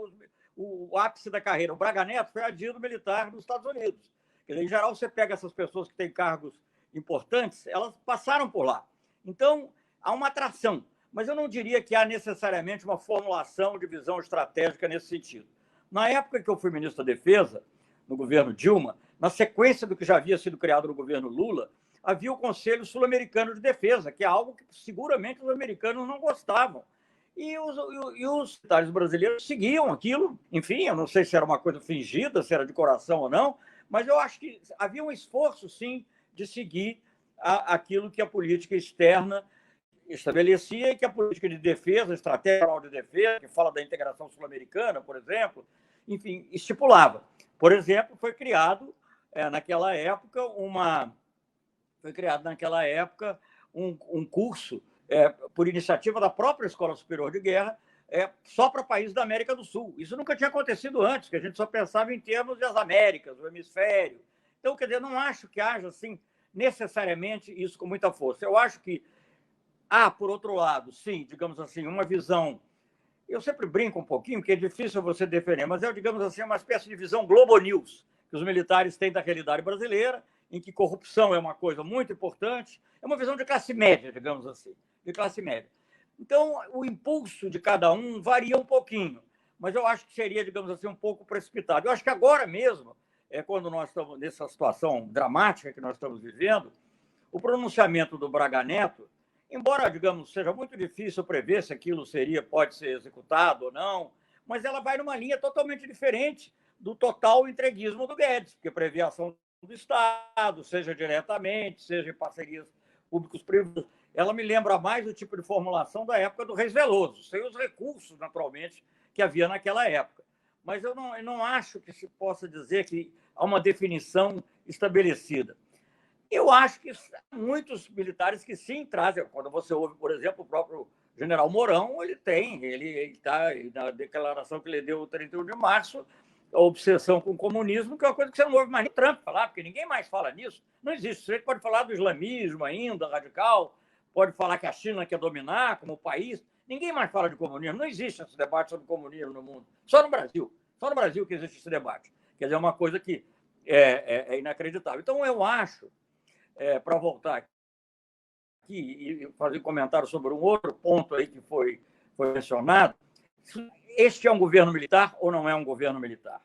o ápice da carreira. O Braga Neto foi adido militar dos Estados Unidos. Em geral, você pega essas pessoas que têm cargos importantes, elas passaram por lá. Então, há uma atração, mas eu não diria que há necessariamente uma formulação de visão estratégica nesse sentido. Na época que eu fui ministro da Defesa, no governo Dilma, na sequência do que já havia sido criado no governo Lula, havia o Conselho Sul-Americano de Defesa, que é algo que seguramente os americanos não gostavam. E os militares brasileiros seguiam aquilo. Enfim, eu não sei se era uma coisa fingida, se era de coração ou não, mas eu acho que havia um esforço, sim, de seguir aquilo que a política externa estabelecia e que a política de defesa, estratégia de defesa, que fala da integração sul-americana, por exemplo, enfim, estipulava. Por exemplo, foi criado naquela época um curso por iniciativa da própria Escola Superior de Guerra só para países da América do Sul. Isso nunca tinha acontecido antes, que a gente só pensava em termos das Américas, o hemisfério. Então, quer dizer, não acho que haja assim necessariamente isso com muita força. Eu acho que há, por outro lado, sim, digamos assim, uma visão. Eu sempre brinco um pouquinho, porque é difícil você defender, mas digamos assim, uma espécie de visão Globo News que os militares têm da realidade brasileira, em que corrupção é uma coisa muito importante. É uma visão de classe média, digamos assim, de classe média. Então, o impulso de cada um varia um pouquinho, mas eu acho que seria, digamos assim, um pouco precipitado. Eu acho que agora mesmo, quando nós estamos nessa situação dramática que nós estamos vivendo, o pronunciamento do Braga Neto, embora, digamos, seja muito difícil prever se aquilo pode ser executado ou não, mas ela vai numa linha totalmente diferente do total entreguismo do Guedes, que prevê a ação do Estado, seja diretamente, seja em parcerias públicos-privadas. Ela me lembra mais do tipo de formulação da época do Reis Veloso, sem os recursos, naturalmente, que havia naquela época. Mas eu não acho que se possa dizer que há uma definição estabelecida. Eu acho que há muitos militares que sim trazem. Quando você ouve, por exemplo, o próprio general Mourão, ele está na declaração que ele deu no 31 de março, a obsessão com o comunismo, que é uma coisa que você não ouve mais nem Trump falar, porque ninguém mais fala nisso. Não existe. Você pode falar do islamismo ainda, radical, pode falar que a China quer dominar como país. Ninguém mais fala de comunismo. Não existe esse debate sobre comunismo no mundo. Só no Brasil. Só no Brasil que existe esse debate. Quer dizer, é uma coisa que é inacreditável. Então, eu acho, para voltar aqui e fazer comentário sobre um outro ponto aí que foi mencionado, este é um governo militar ou não é um governo militar?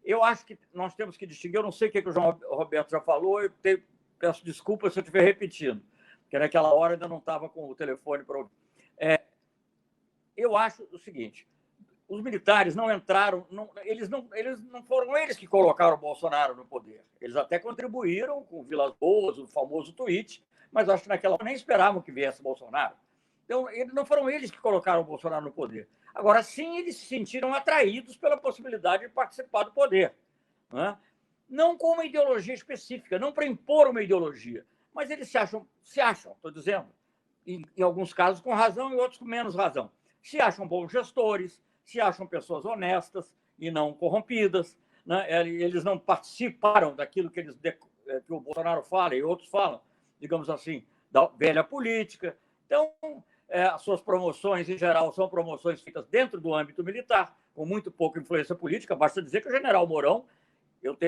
Eu acho que nós temos que distinguir, eu não sei o que o João Roberto já falou, peço desculpas se eu estiver repetindo, porque naquela hora ainda não estava com o telefone para ouvir. Eu acho o seguinte, os militares não entraram, eles não foram eles que colocaram o Bolsonaro no poder. Eles até contribuíram com o Vilas Boas, o famoso tweet, mas acho que naquela hora nem esperavam que viesse Bolsonaro. Então, não foram eles que colocaram o Bolsonaro no poder. Agora, sim, eles se sentiram atraídos pela possibilidade de participar do poder. Não com uma ideologia específica, não para impor uma ideologia, mas eles se acham, estou dizendo, em alguns casos com razão e outros com menos razão. Se acham bons gestores, se acham pessoas honestas e não corrompidas, eles não participaram daquilo que o Bolsonaro fala e outros falam, digamos assim, da velha política. Então, as suas promoções, em geral, são promoções feitas dentro do âmbito militar, com muito pouca influência política. Basta dizer que o general Mourão,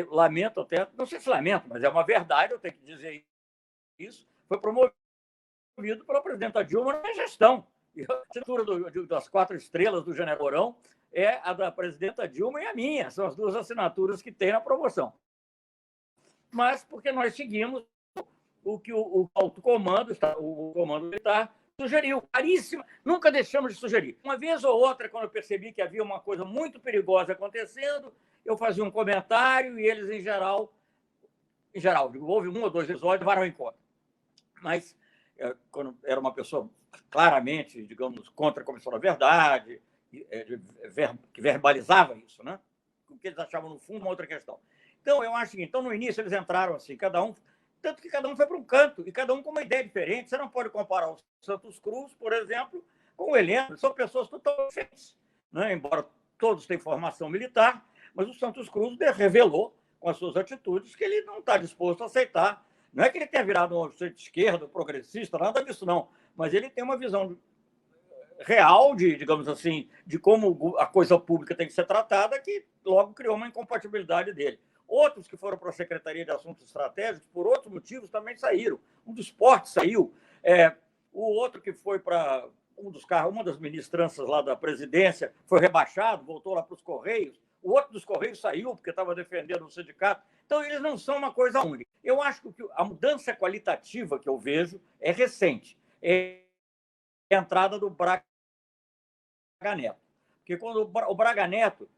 lamento até, não sei se lamento, mas é uma verdade, eu tenho que dizer isso, foi promovido pela presidenta Dilma na gestão. E a assinatura das 4 estrelas do general Mourão é a da presidenta Dilma e a minha. São as 2 assinaturas que tem na promoção. Mas porque nós seguimos o que o alto comando, o comando militar, sugeriu. Caríssima, nunca deixamos de sugerir. Uma vez ou outra, quando eu percebi que havia uma coisa muito perigosa acontecendo, eu fazia um comentário e eles, em geral, houve 1 ou 2 episódios, levaram em conta. Mas, quando era uma pessoa claramente, digamos, contra a Comissão da Verdade, que verbalizava isso, né? O que eles achavam, no fundo, uma outra questão. Então, eu acho que no início eles entraram assim, tanto que cada um foi para um canto, e cada um com uma ideia diferente. Você não pode comparar o Santos Cruz, por exemplo, com o Heleno. São pessoas totalmente diferentes, né? Embora todos tenham formação militar, mas o Santos Cruz revelou, com as suas atitudes, que ele não está disposto a aceitar. Não é que ele tenha virado um centro-esquerda, progressista, nada disso, não. Mas ele tem uma visão real, digamos assim, de como a coisa pública tem que ser tratada, que logo criou uma incompatibilidade dele. Outros que foram para a Secretaria de Assuntos Estratégicos, por outros motivos, também saíram. Um do esporte saiu. o outro que foi para uma das ministranças lá da presidência foi rebaixado, voltou lá para os Correios, o outro dos Correios saiu porque estava defendendo o sindicato. Então, eles não são uma coisa única. Eu acho que a mudança qualitativa que eu vejo é recente. É a entrada do Braga Neto. Porque quando o Braga Neto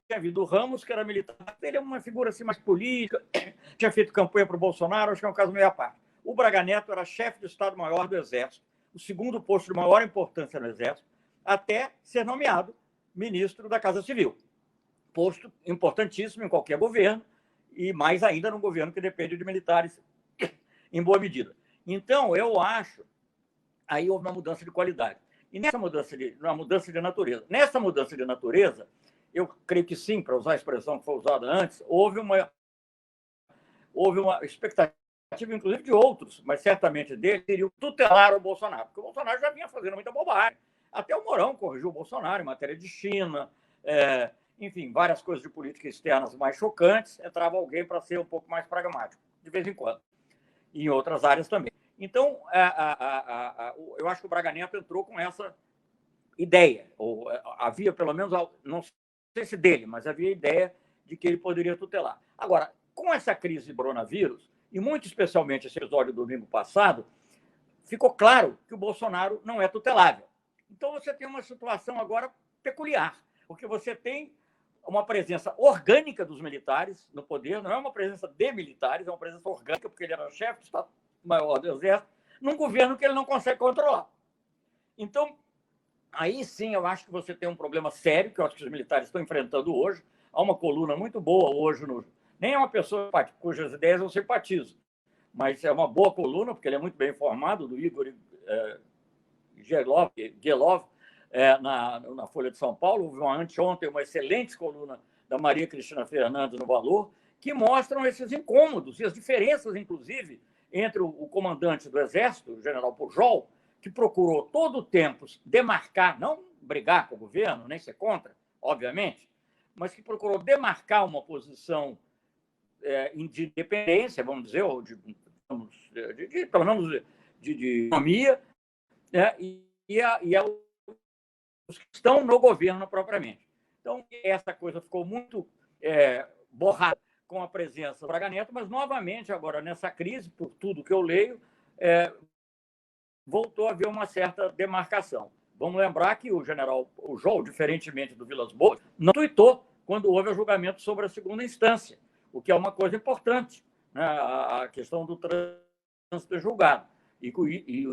tinha havido o Ramos, que era militar, ele é uma figura assim, mais política, tinha feito campanha para o Bolsonaro, acho que é um caso meio à parte. O Braga Neto era chefe de Estado-Maior do Exército, o segundo posto de maior importância no Exército, até ser nomeado ministro da Casa Civil. Posto importantíssimo em qualquer governo, e mais ainda num governo que depende de militares em boa medida. Então, eu acho, aí houve uma mudança de qualidade. E nessa mudança de natureza. Nessa mudança de natureza, eu creio que sim, para usar a expressão que foi usada antes, houve uma expectativa, inclusive de outros, mas certamente dele, teriam tutelar o Bolsonaro, porque o Bolsonaro já vinha fazendo muita bobagem. Até o Mourão corrigiu o Bolsonaro em matéria de China, enfim, várias coisas de política externas mais chocantes, entrava alguém para ser um pouco mais pragmático, de vez em quando, e em outras áreas também. Então, eu acho que o Braga Neto entrou com essa ideia, ou havia pelo menos, não sei se dele, mas havia a ideia de que ele poderia tutelar. Agora, com essa crise do coronavírus, e muito especialmente esse episódio do domingo passado, ficou claro que o Bolsonaro não é tutelável. Então, você tem uma situação agora peculiar, porque você tem uma presença orgânica dos militares no poder, não é uma presença de militares, é uma presença orgânica, porque ele era chefe de Estado-Maior do Exército, num governo que ele não consegue controlar. Então, aí sim eu acho que você tem um problema sério, que eu acho que os militares estão enfrentando hoje. Há uma coluna muito boa hoje, nem é uma pessoa cujas ideias eu simpatizo, mas é uma boa coluna, porque ele é muito bem informado, do Igor Gelov, na Folha de São Paulo. Houve anteontem uma excelente coluna da Maria Cristina Fernandes no Valor, que mostram esses incômodos e as diferenças, inclusive, entre o comandante do Exército, o general Pujol, que procurou todo o tempo demarcar, não brigar com o governo, nem ser contra, obviamente, mas que procurou demarcar uma posição de independência, vamos dizer, ou pelo menos de economia, e os que estão no governo propriamente. Então, essa coisa ficou muito borrada com a presença do Braga Neto, mas, novamente, agora, nessa crise, por tudo que eu leio, voltou a haver uma certa demarcação. Vamos lembrar que o general Pujol, diferentemente do Vilas Boas, não tuitou quando houve o julgamento sobre a segunda instância, o que é uma coisa importante, né? A questão do trânsito julgado. E,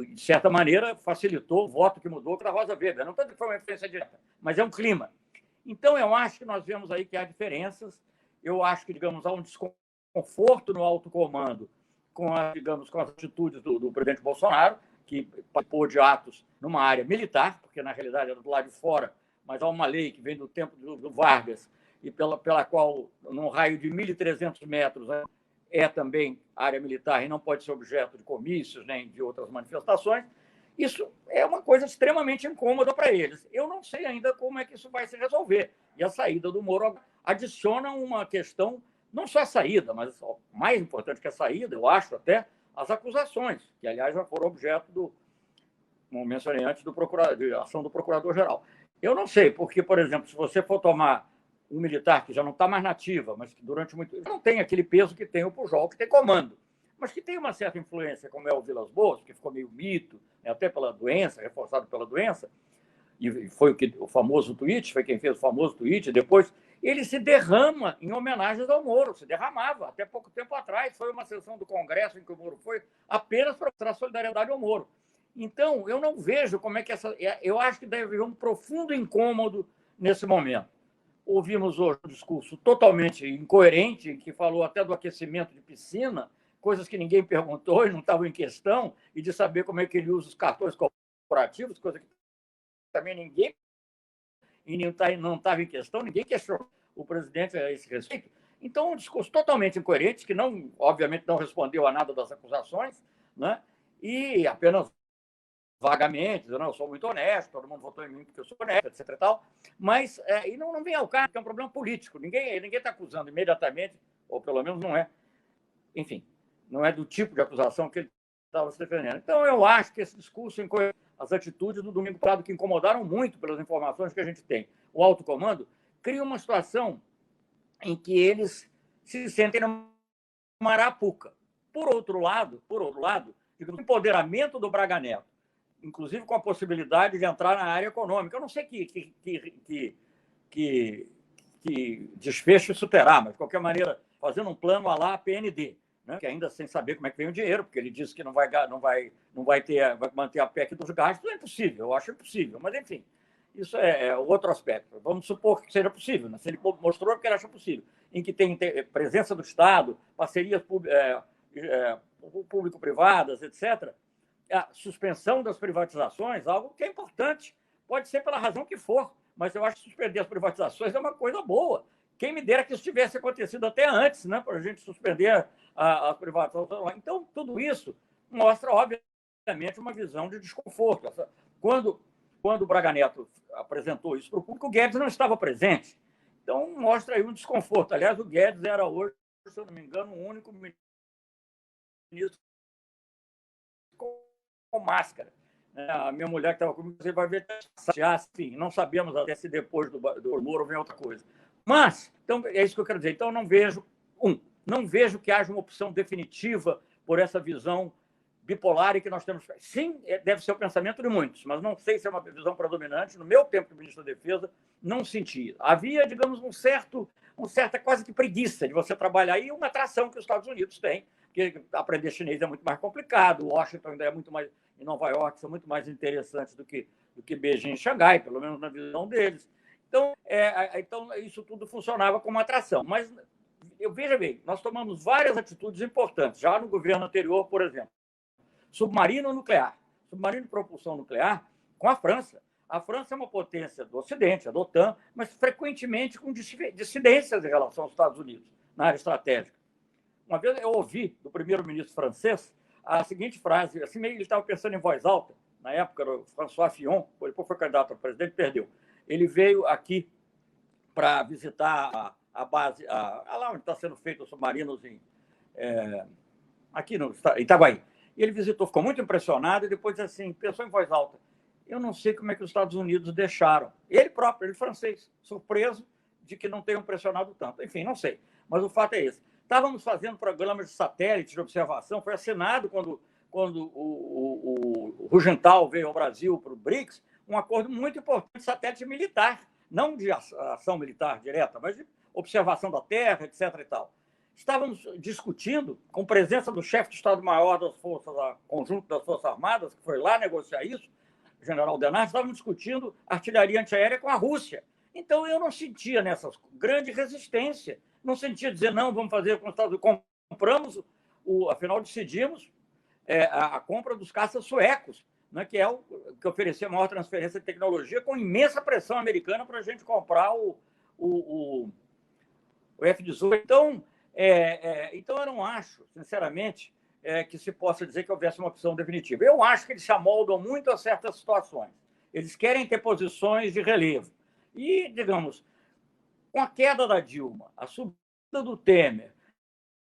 de certa maneira, facilitou o voto que mudou para a Rosa Weber. Não tanto que foi uma influência direta, mas é um clima. Então, eu acho que nós vemos aí que há diferenças. Eu acho que, digamos, há um desconforto no alto comando com as atitudes do presidente Bolsonaro, que participou de atos numa área militar, porque, na realidade, era do lado de fora, mas há uma lei que vem do tempo do Vargas e pela qual, num raio de 1.300 metros, é também área militar e não pode ser objeto de comícios nem de outras manifestações. Isso é uma coisa extremamente incômoda para eles. Eu não sei ainda como é que isso vai se resolver. E a saída do Moro adiciona uma questão, não só a saída, mas mais importante que a saída, eu acho até, as acusações, que, aliás, já foram objeto como mencionei antes, de ação do Procurador-Geral. Eu não sei, porque, por exemplo, se você for tomar um militar que já não está mais nativa, mas que durante muito tempo não tem aquele peso que tem o Pujol, que tem comando, mas que tem uma certa influência, como é o Vilas Boas, que ficou meio mito, até pela doença, reforçado pela doença, e foi o famoso tweet, foi quem fez o famoso tweet, depois ele se derrama em homenagens ao Moro, se derramava até pouco tempo atrás, foi uma sessão do Congresso em que o Moro foi apenas para mostrar solidariedade ao Moro. Então, eu não vejo como é que eu acho que deve haver um profundo incômodo nesse momento. Ouvimos hoje um discurso totalmente incoerente, que falou até do aquecimento de piscina, coisas que ninguém perguntou e não estavam em questão, e de saber como é que ele usa os cartões corporativos, coisa que também ninguém e não estava em questão, ninguém questionou o presidente a esse respeito. Então, um discurso totalmente incoerente, que não, obviamente não respondeu a nada das acusações, né? E apenas vagamente, dizendo, eu sou muito honesto, todo mundo votou em mim porque eu sou honesto, etc. E tal. Mas e não vem ao caso, que é um problema político. Ninguém está acusando imediatamente, ou pelo menos não é, enfim, não é do tipo de acusação que ele estava se defendendo. Então, eu acho que esse discurso, as atitudes do domingo passado, que incomodaram muito pelas informações que a gente tem, o alto comando, cria uma situação em que eles se sentem numa arapuca. Por outro lado, o empoderamento do Braga Neto, inclusive com a possibilidade de entrar na área econômica. Eu não sei que desfecho isso terá, mas, de qualquer maneira, fazendo um plano à la PND, né? Que ainda sem saber como é que vem o dinheiro, porque ele disse que vai manter a PEC dos gastos, é impossível, eu acho impossível, mas, enfim, isso é outro aspecto. Vamos supor que seja possível, né? Se ele mostrou que ele acha possível, em que tem presença do Estado, parcerias público-privadas, etc., a suspensão das privatizações, algo que é importante, pode ser pela razão que for, mas eu acho que suspender as privatizações é uma coisa boa. Quem me dera que isso tivesse acontecido até antes, né, para a gente suspender as privatizações. Então, tudo isso mostra, obviamente, uma visão de desconforto. Quando o Braga Neto apresentou isso para o público, o Guedes não estava presente. Então, mostra aí um desconforto. Aliás, o Guedes era hoje, se eu não me engano, o único ministro com máscara. A minha mulher que estava comigo, você vai ver, assim, não sabemos até se depois do Moro vem outra coisa. Mas, então, é isso que eu quero dizer. Então, não vejo que haja uma opção definitiva por essa visão bipolar e que nós temos. Sim, deve ser o pensamento de muitos, mas não sei se é uma visão predominante. No meu tempo de ministro da Defesa, não senti. Havia, digamos, uma certa quase que preguiça de você trabalhar aí, uma atração que os Estados Unidos têm, porque aprender chinês é muito mais complicado, Washington ainda é muito mais, e Nova York são muito mais interessantes do que Beijing e Xangai, pelo menos na visão deles. Então, isso tudo funcionava como atração. Mas, veja bem, nós tomamos várias atitudes importantes, já no governo anterior, por exemplo. Submarino nuclear, submarino de propulsão nuclear com a França. A França é uma potência do Ocidente, a da OTAN, mas frequentemente com dissidências em relação aos Estados Unidos, na área estratégica. Uma vez eu ouvi do primeiro-ministro francês a seguinte frase, assim, ele estava pensando em voz alta, na época era o François Fillon, depois foi candidato a presidente, perdeu. Ele veio aqui para visitar a base, lá onde está sendo feito os submarinos, aqui no Itaguaí. E ele visitou, ficou muito impressionado e depois assim, pensou em voz alta. Eu não sei como é que os Estados Unidos deixaram. Ele próprio, ele francês, surpreso de que não tenham pressionado tanto. Enfim, não sei. Mas o fato é esse. Estávamos fazendo programas de satélite de observação, foi assinado quando o Rugental veio ao Brasil para o BRICS, um acordo muito importante de satélite militar, não de ação militar direta, mas de observação da Terra, etc. e tal. Estávamos discutindo, com presença do chefe de Estado-Maior das Forças, conjunto das Forças Armadas, que foi lá negociar isso, o general Denard, estávamos discutindo artilharia antiaérea com a Rússia. Então, eu não sentia nessa grande resistência, não sentia dizer, não, vamos fazer com os Estados Unidos. Compramos, afinal, decidimos a compra dos caças suecos, né, que é o que oferecia a maior transferência de tecnologia, com imensa pressão americana para a gente comprar o F-18. Então, eu não acho, sinceramente, que se possa dizer que houvesse uma opção definitiva. Eu acho que eles se amoldam muito a certas situações. Eles querem ter posições de relevo. E, digamos, com a queda da Dilma, a subida do Temer,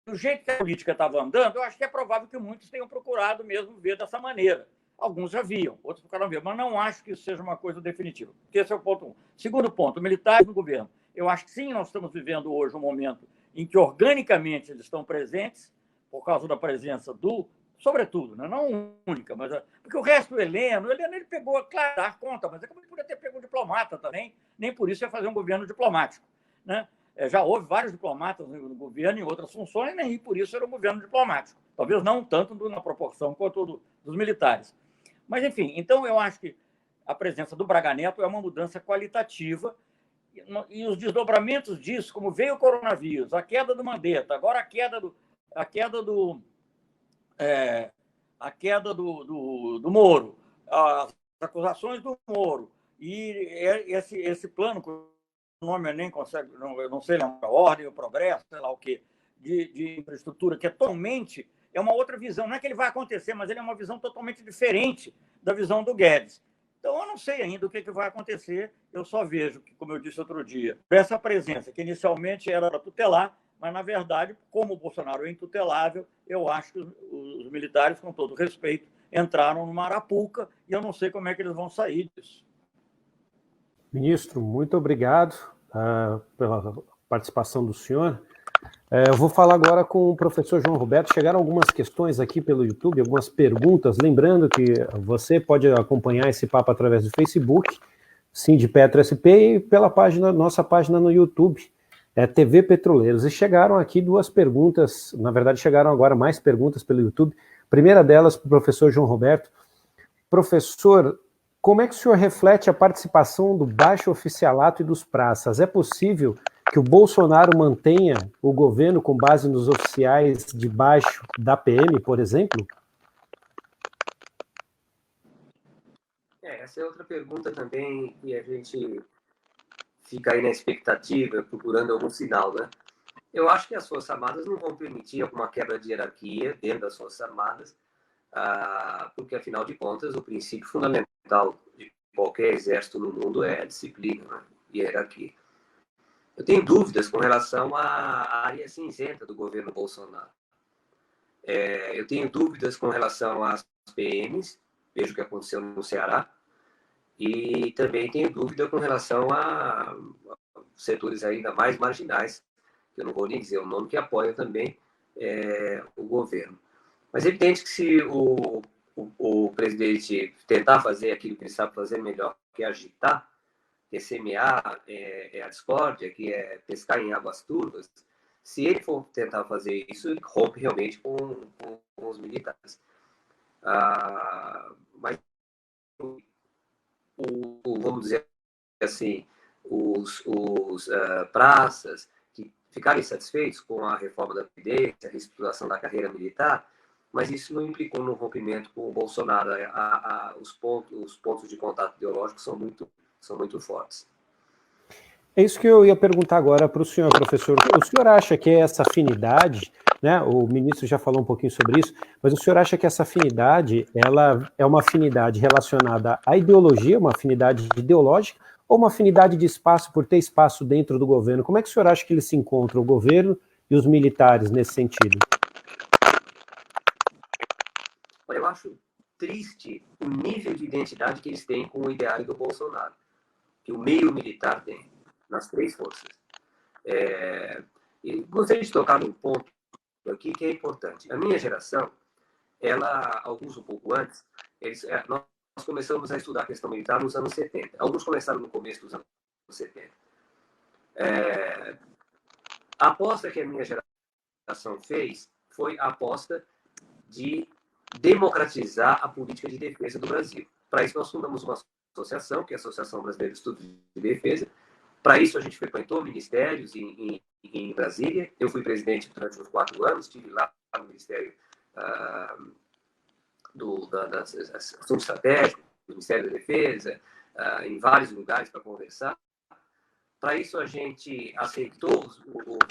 do jeito que a política estava andando, eu acho que é provável que muitos tenham procurado mesmo ver dessa maneira. Alguns já viam, outros procuraram ver, mas não acho que isso seja uma coisa definitiva. Esse é o ponto 1. Segundo ponto, militares no governo. Eu acho que sim, nós estamos vivendo hoje um momento em que organicamente eles estão presentes, por causa da presença sobretudo, né? Não única, mas porque o resto, o Heleno ele pegou, claro, dar conta, mas é como ele podia ter pego um diplomata também, nem por isso ia fazer um governo diplomático, né? Já houve vários diplomatas no governo em outras funções, nem por isso era um governo diplomático. Talvez não tanto na proporção quanto dos militares. Mas, enfim, então eu acho que a presença do Braga Neto é uma mudança qualitativa e os desdobramentos disso, como veio o coronavírus, a queda do Mandetta, agora a queda do Moro, as acusações do Moro e esse plano, o nome eu nem consigo, eu não sei lembrar, a ordem, o progresso, sei lá o quê, de infraestrutura, que atualmente é uma outra visão. Não é que ele vai acontecer, mas ele é uma visão totalmente diferente da visão do Guedes. Então, eu não sei ainda o que vai acontecer, eu só vejo que, como eu disse outro dia, essa presença, que inicialmente era para tutelar, mas, na verdade, como o Bolsonaro é intutelável, eu acho que os militares, com todo respeito, entraram numa arapuca e eu não sei como é que eles vão sair disso. Ministro, muito obrigado pela participação do senhor. Eu vou falar agora com o professor João Roberto. Chegaram algumas questões aqui pelo YouTube, algumas perguntas. Lembrando que você pode acompanhar esse papo através do Facebook, Sindipetro SP, e pela nossa página no YouTube, TV Petroleiros. E chegaram aqui duas perguntas, na verdade chegaram agora mais perguntas pelo YouTube. Primeira delas para o professor João Roberto. Professor, como é que o senhor reflete a participação do baixo oficialato e dos praças? É possível que o Bolsonaro mantenha o governo com base nos oficiais de baixo da PM, por exemplo? Essa é outra pergunta também que a gente fica aí na expectativa, procurando algum sinal, né? Eu acho que as Forças Armadas não vão permitir alguma quebra de hierarquia dentro das Forças Armadas, porque, afinal de contas, o princípio fundamental de qualquer exército no mundo é a disciplina, né? E a hierarquia. Eu tenho dúvidas com relação à área cinzenta do governo Bolsonaro. Eu tenho dúvidas com relação às PMs, vejo o que aconteceu no Ceará, e também tenho dúvida com relação a setores ainda mais marginais, que eu não vou nem dizer o nome, que apoiam também o governo. Mas é evidente que se o presidente tentar fazer aquilo que ele sabe fazer melhor, que é agitar, que é semear a discórdia, que é pescar em águas turvas, se ele for tentar fazer isso, ele rompe realmente com os militares. Mas, vamos dizer assim, os praças que ficarem satisfeitos com a reforma da Previdência, a reestruturação da carreira militar, mas isso não implicou no rompimento com o Bolsonaro. Os pontos de contato ideológicos são muito fortes. É isso que eu ia perguntar agora para o senhor, professor. O senhor acha que essa afinidade, né, o ministro já falou um pouquinho sobre isso, mas o senhor acha que essa afinidade, ela é uma afinidade relacionada à ideologia, uma afinidade ideológica, ou uma afinidade de espaço por ter espaço dentro do governo? Como é que o senhor acha que eles se encontram, o governo e os militares, nesse sentido? Eu acho triste o nível de identidade que eles têm com o ideário do Bolsonaro, que o meio militar tem, nas três forças. E gostaria de tocar num ponto aqui que é importante. A minha geração, alguns um pouco antes, nós começamos a estudar a questão militar nos anos 70. Alguns começaram no começo dos anos 70. A aposta que a minha geração fez foi a aposta de democratizar a política de defesa do Brasil. Para isso, nós fundamos uma associação, que é a Associação Brasileira de Estudos de Defesa. Para isso, a gente frequentou ministérios em Brasília. Eu fui presidente durante uns 4 anos, estive lá no Ministério da Ação Estratégica, do Ministério da Defesa, em vários lugares para conversar. Para isso, a gente aceitou os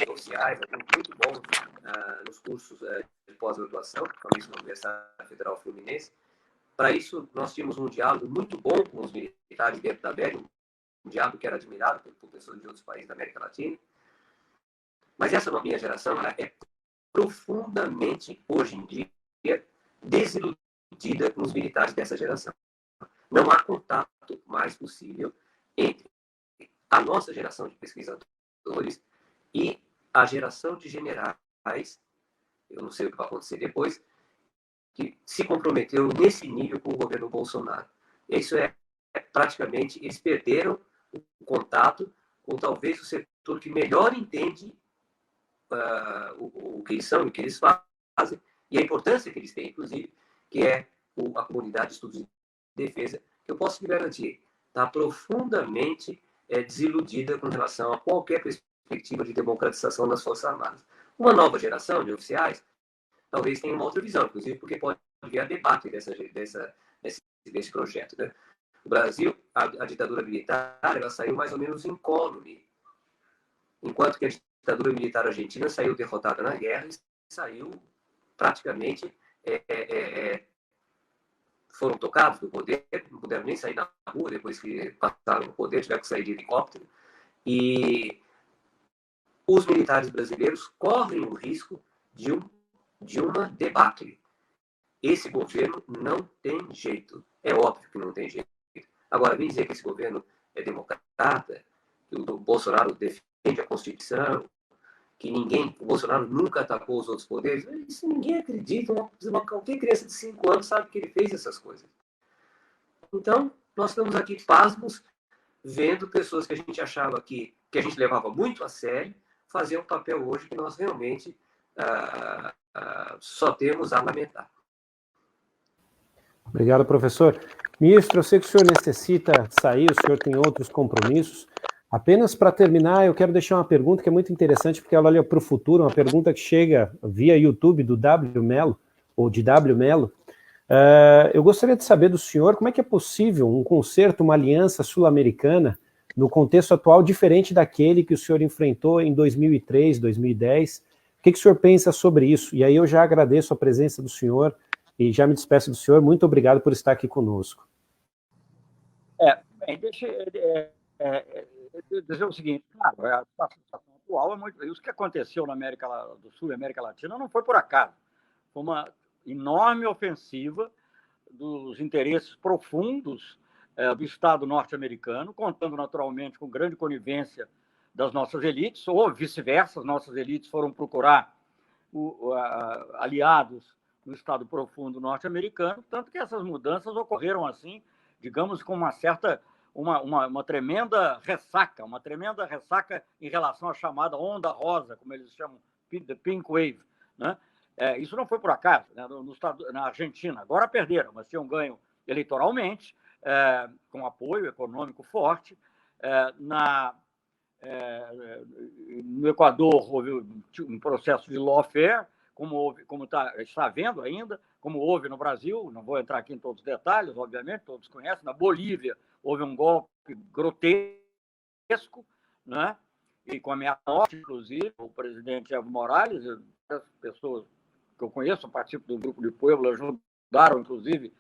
oficiais, muito bom nos cursos de pós-graduação, principalmente na Universidade Federal Fluminense. Para isso, nós tínhamos um diálogo muito bom com os militares dentro da BEG, um diálogo que era admirado por pessoas de outros países da América Latina. Mas essa minha geração é profundamente, hoje em dia, desiludida com os militares dessa geração. Não há contato mais possível entre a nossa geração de pesquisadores e a geração de generais, eu não sei o que vai acontecer depois, que se comprometeu nesse nível com o governo Bolsonaro. Isso praticamente, eles perderam o contato com talvez o setor que melhor entende o que eles são, o que eles fazem, e a importância que eles têm, inclusive, que é a comunidade de estudos de defesa, que eu posso lhe garantir, está profundamente desiludida com relação a qualquer perspectiva de democratização das Forças Armadas. Uma nova geração de oficiais talvez tenha uma outra visão, inclusive porque pode haver a debate desse projeto. Né? No Brasil, a ditadura militar ela saiu mais ou menos incólume, enquanto que a ditadura militar argentina saiu derrotada na guerra e saiu praticamente foram tocados do poder, não puderam nem sair na rua depois que passaram no poder, tiveram que sair de helicóptero. E os militares brasileiros correm o risco de uma debacle. Esse governo não tem jeito. É óbvio que não tem jeito. Agora, vem dizer que esse governo é democrata, que o Bolsonaro defende a Constituição, que o Bolsonaro nunca atacou os outros poderes, isso ninguém acredita. Qualquer criança de 5 anos sabe que ele fez essas coisas. Então, nós estamos aqui pasmos, vendo pessoas que a gente achava que a gente levava muito a sério, fazer um papel hoje que nós realmente só temos a lamentar. Obrigado, professor. Ministro, eu sei que o senhor necessita sair, o senhor tem outros compromissos. Apenas para terminar, eu quero deixar uma pergunta que é muito interessante, porque ela olha para o futuro, uma pergunta que chega via YouTube do W Melo, ou de W Melo. Eu gostaria de saber do senhor como é que é possível um concerto, uma aliança sul-americana, no contexto atual, diferente daquele que o senhor enfrentou em 2003, 2010. O que o senhor pensa sobre isso? E aí eu já agradeço a presença do senhor e já me despeço do senhor. Muito obrigado por estar aqui conosco. Bem, deixa eu dizer o seguinte, claro, a situação atual é muito... Isso que aconteceu na América do Sul e América Latina não foi por acaso. Foi uma enorme ofensiva dos interesses profundos do Estado norte-americano, contando naturalmente com grande conivência das nossas elites, ou vice-versa, as nossas elites foram procurar aliados no Estado profundo norte-americano, tanto que essas mudanças ocorreram assim, digamos, com uma tremenda ressaca, em relação à chamada onda rosa, como eles chamam, the pink wave, né? Isso não foi por acaso, né? Na Argentina. Agora perderam, mas tinham ganho eleitoralmente, com apoio econômico forte. No Equador houve um processo de lawfare, como está havendo ainda, como houve no Brasil. Não vou entrar aqui em todos os detalhes, obviamente, todos conhecem. Na Bolívia houve um golpe grotesco, né? E com a minha morte, inclusive, o presidente Evo Morales, as pessoas que eu conheço, participo do grupo de Puebla, ajudaram, inclusive,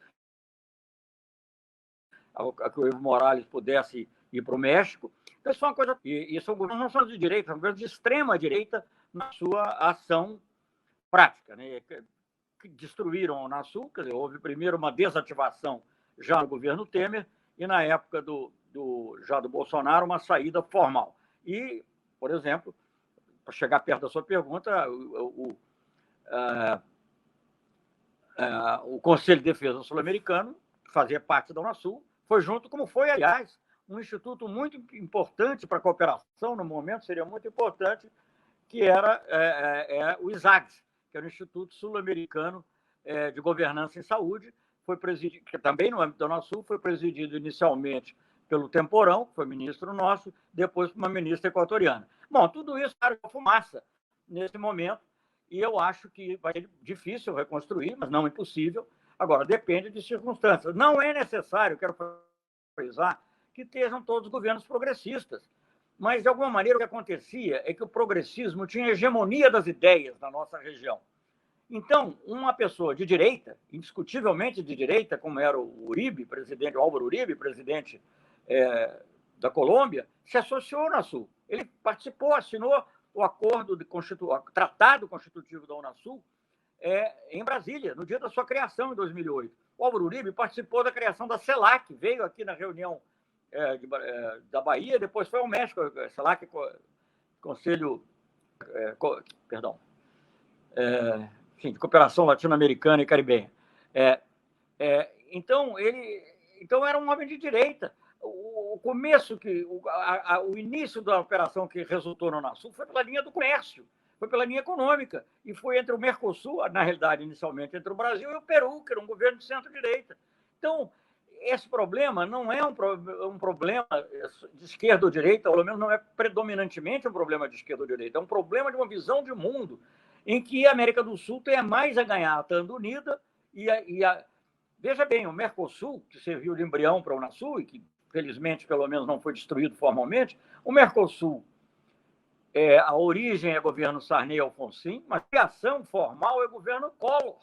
a que o Evo Morales pudesse ir para o México. Então, isso é uma coisa... E são governos não só de direita, são governos de extrema-direita na sua ação prática, né? Que destruíram a Unasul, quer dizer, houve primeiro uma desativação já no governo Temer e, na época do Bolsonaro, uma saída formal. E, por exemplo, para chegar perto da sua pergunta, o Conselho de Defesa Sul-Americano, que fazia parte da Unasul, foi junto, como foi, aliás, um instituto muito importante para a cooperação, no momento seria muito importante, que era o ISAGS, que era o Instituto Sul-Americano de Governança em Saúde, foi presidido, que também no âmbito da Unasul, foi presidido inicialmente pelo Temporão, que foi ministro nosso, depois por uma ministra equatoriana. Bom, tudo isso era fumaça nesse momento, e eu acho que vai ser difícil reconstruir, mas não impossível. Agora, depende de circunstâncias. Não é necessário, quero frisar, que estejam todos os governos progressistas. Mas, de alguma maneira, o que acontecia é que o progressismo tinha hegemonia das ideias na nossa região. Então, uma pessoa de direita, indiscutivelmente de direita, como era o Uribe, presidente, o Álvaro Uribe, presidente da Colômbia, se associou na Unasul. Ele participou, assinou o Tratado Constitutivo da Unasul em Brasília, no dia da sua criação, em 2008. O Álvaro Uribe participou da criação da CELAC, veio aqui na reunião da Bahia, depois foi ao México, CELAC, Conselho... de Cooperação Latino-Americana e Caribenha. Então, era um homem de direita. O começo, o início da operação que resultou no Unasul foi pela linha do comércio, foi pela linha econômica, e foi entre o Mercosul, na realidade, inicialmente, entre o Brasil e o Peru, que era um governo de centro-direita. Então, esse problema não é um problema de esquerda ou direita, ou pelo menos não é predominantemente um problema de esquerda ou direita, é um problema de uma visão de mundo em que a América do Sul tem mais a ganhar estando unida. Veja bem, o Mercosul, que serviu de embrião para o Unasul e que, felizmente, pelo menos não foi destruído formalmente, o Mercosul, a origem é governo Sarney e Alfonsin, mas a criação formal é governo Collor.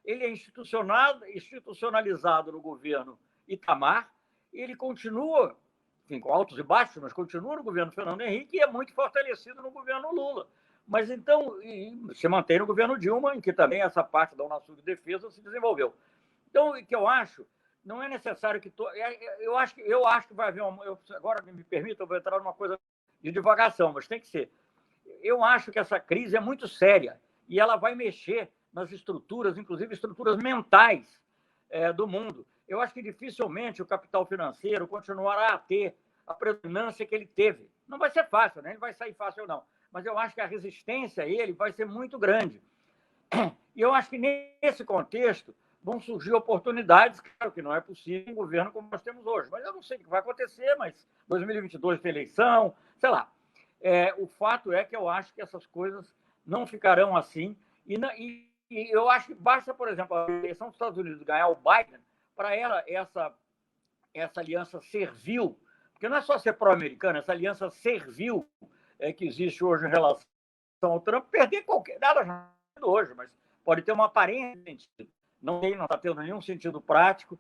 Ele é institucionalizado no governo Itamar, e ele continua enfim, com altos e baixos, mas continua no governo Fernando Henrique e é muito fortalecido no governo Lula. Mas então, se mantém no governo Dilma, em que também essa parte da Unasul de Defesa se desenvolveu. Então, o que eu acho, não é necessário que... Eu acho que vai haver... Agora, me permita, eu vou entrar numa coisa de divagação, mas tem que ser. Eu acho que essa crise é muito séria e ela vai mexer nas estruturas, inclusive estruturas mentais do mundo. Eu acho que dificilmente o capital financeiro continuará a ter a predominância que ele teve. Não vai ser fácil, né? Ele vai sair fácil ou não. Mas eu acho que a resistência a ele vai ser muito grande. E eu acho que nesse contexto vão surgir oportunidades, claro que não é possível um governo como nós temos hoje. Mas eu não sei o que vai acontecer, mas 2022 tem eleição, sei lá. O fato é que eu acho que essas coisas não ficarão assim. E eu acho que basta, por exemplo, a eleição dos Estados Unidos ganhar o Biden, para ela, essa aliança servil, porque não é só ser pró-americano, essa aliança servil que existe hoje em relação ao Trump, perder nada hoje, mas pode ter uma aparência de sentido. Não está tendo nenhum sentido prático.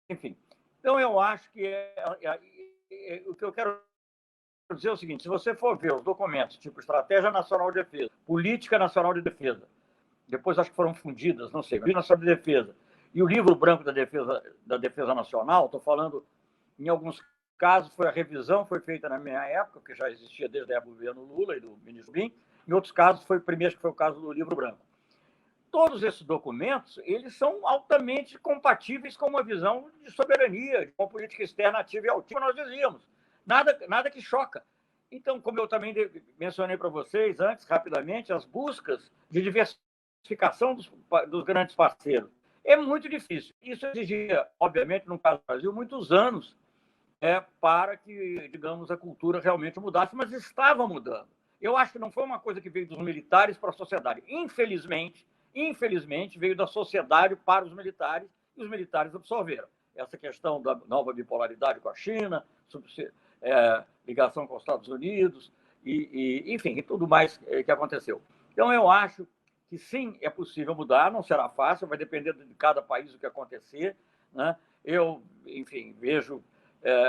Enfim. Então, eu acho que o que eu quero dizer é o seguinte: se você for ver os documentos, tipo Estratégia Nacional de Defesa, Política Nacional de Defesa, depois acho que foram fundidas, não sei, Política Nacional de Defesa, e o Livro Branco da Defesa Nacional, estou falando, em alguns casos, a revisão foi feita na minha época, que já existia desde a época do governo Lula e do ministro Bin, em outros casos, foi o primeiro, que foi o caso do Livro Branco. Todos esses documentos, eles são altamente compatíveis com uma visão de soberania, de uma política externa ativa e altiva, nós dizíamos. Nada que choca. Então, como eu também mencionei para vocês antes, rapidamente, as buscas de diversificação dos grandes parceiros. É muito difícil. Isso exigia, obviamente, no caso do Brasil, muitos anos para que, digamos, a cultura realmente mudasse, mas estava mudando. Eu acho que não foi uma coisa que veio dos militares para a sociedade. Infelizmente, veio da sociedade para os militares e os militares absorveram. Essa questão da nova bipolaridade com a China, ligação com os Estados Unidos, enfim, e tudo mais que aconteceu. Então, eu acho que sim, é possível mudar, não será fácil, vai depender de cada país o que acontecer, né? Eu, enfim,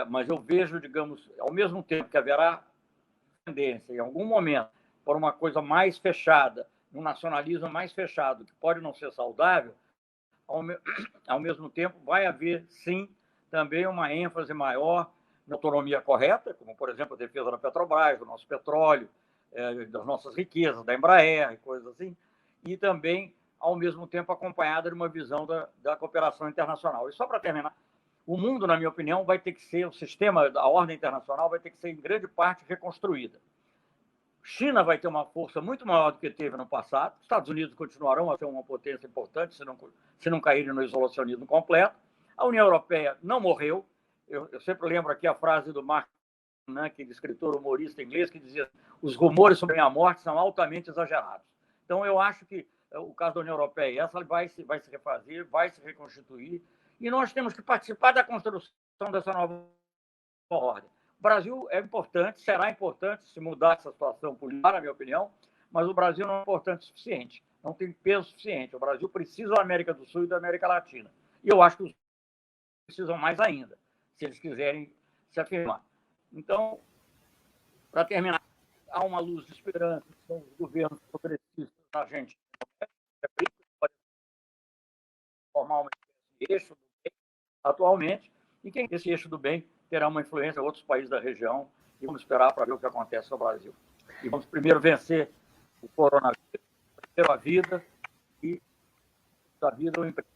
mas eu vejo, digamos, ao mesmo tempo que haverá tendência, em algum momento, por uma coisa mais fechada, um nacionalismo mais fechado, que pode não ser saudável, ao mesmo tempo vai haver, sim, também uma ênfase maior na autonomia correta, como, por exemplo, a defesa da Petrobras, do nosso petróleo, das nossas riquezas, da Embraer, coisas assim, e também, ao mesmo tempo, acompanhada de uma visão da cooperação internacional. E só para terminar, o mundo, na minha opinião, vai ter que ser, o sistema da ordem internacional vai ter que ser, em grande parte, reconstruída. China vai ter uma força muito maior do que teve no passado, os Estados Unidos continuarão a ser uma potência importante, se não caírem no isolacionismo completo. A União Europeia não morreu. Eu sempre lembro aqui a frase do Mark, né, aquele escritor humorista inglês, que dizia: os rumores sobre a minha morte são altamente exagerados. Então, eu acho que o caso da União Europeia, essa vai se refazer, vai se reconstituir, e nós temos que participar da construção dessa nova ordem. O Brasil é importante, será importante se mudar essa situação política, na minha opinião, mas o Brasil não é importante o suficiente, não tem peso suficiente. O Brasil precisa da América do Sul e da América Latina. E eu acho que os precisam mais ainda, se eles quiserem se afirmar. Então, para terminar, há uma luz de esperança, são os governos progressistas na Argentina, pode formar uma espécie de eixo do bem atualmente, e que esse eixo do bem terá uma influência em outros países da região, e vamos esperar para ver o que acontece no Brasil. E vamos primeiro vencer o coronavírus, primeiro a vida, e a vida o emprego.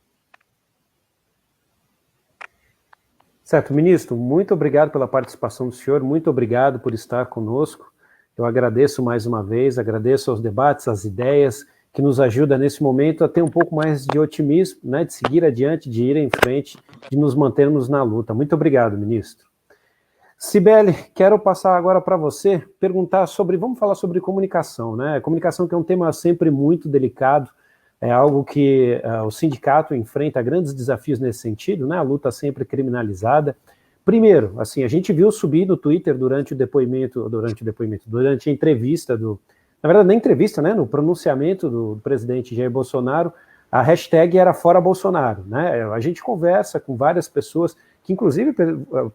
Certo, ministro, muito obrigado pela participação do senhor, muito obrigado por estar conosco. Eu agradeço mais uma vez, agradeço aos debates, às ideias, que nos ajuda nesse momento a ter um pouco mais de otimismo, né, de seguir adiante, de ir em frente, de nos mantermos na luta. Muito obrigado, ministro. Cibele, quero passar agora para você, vamos falar sobre comunicação, né? Comunicação que é um tema sempre muito delicado, é algo que o sindicato enfrenta grandes desafios nesse sentido, né? A luta sempre criminalizada. Primeiro, assim, a gente viu subir no Twitter durante a entrevista na verdade, na entrevista, né, no pronunciamento do presidente Jair Bolsonaro, a hashtag era Fora Bolsonaro, né? A gente conversa com várias pessoas que inclusive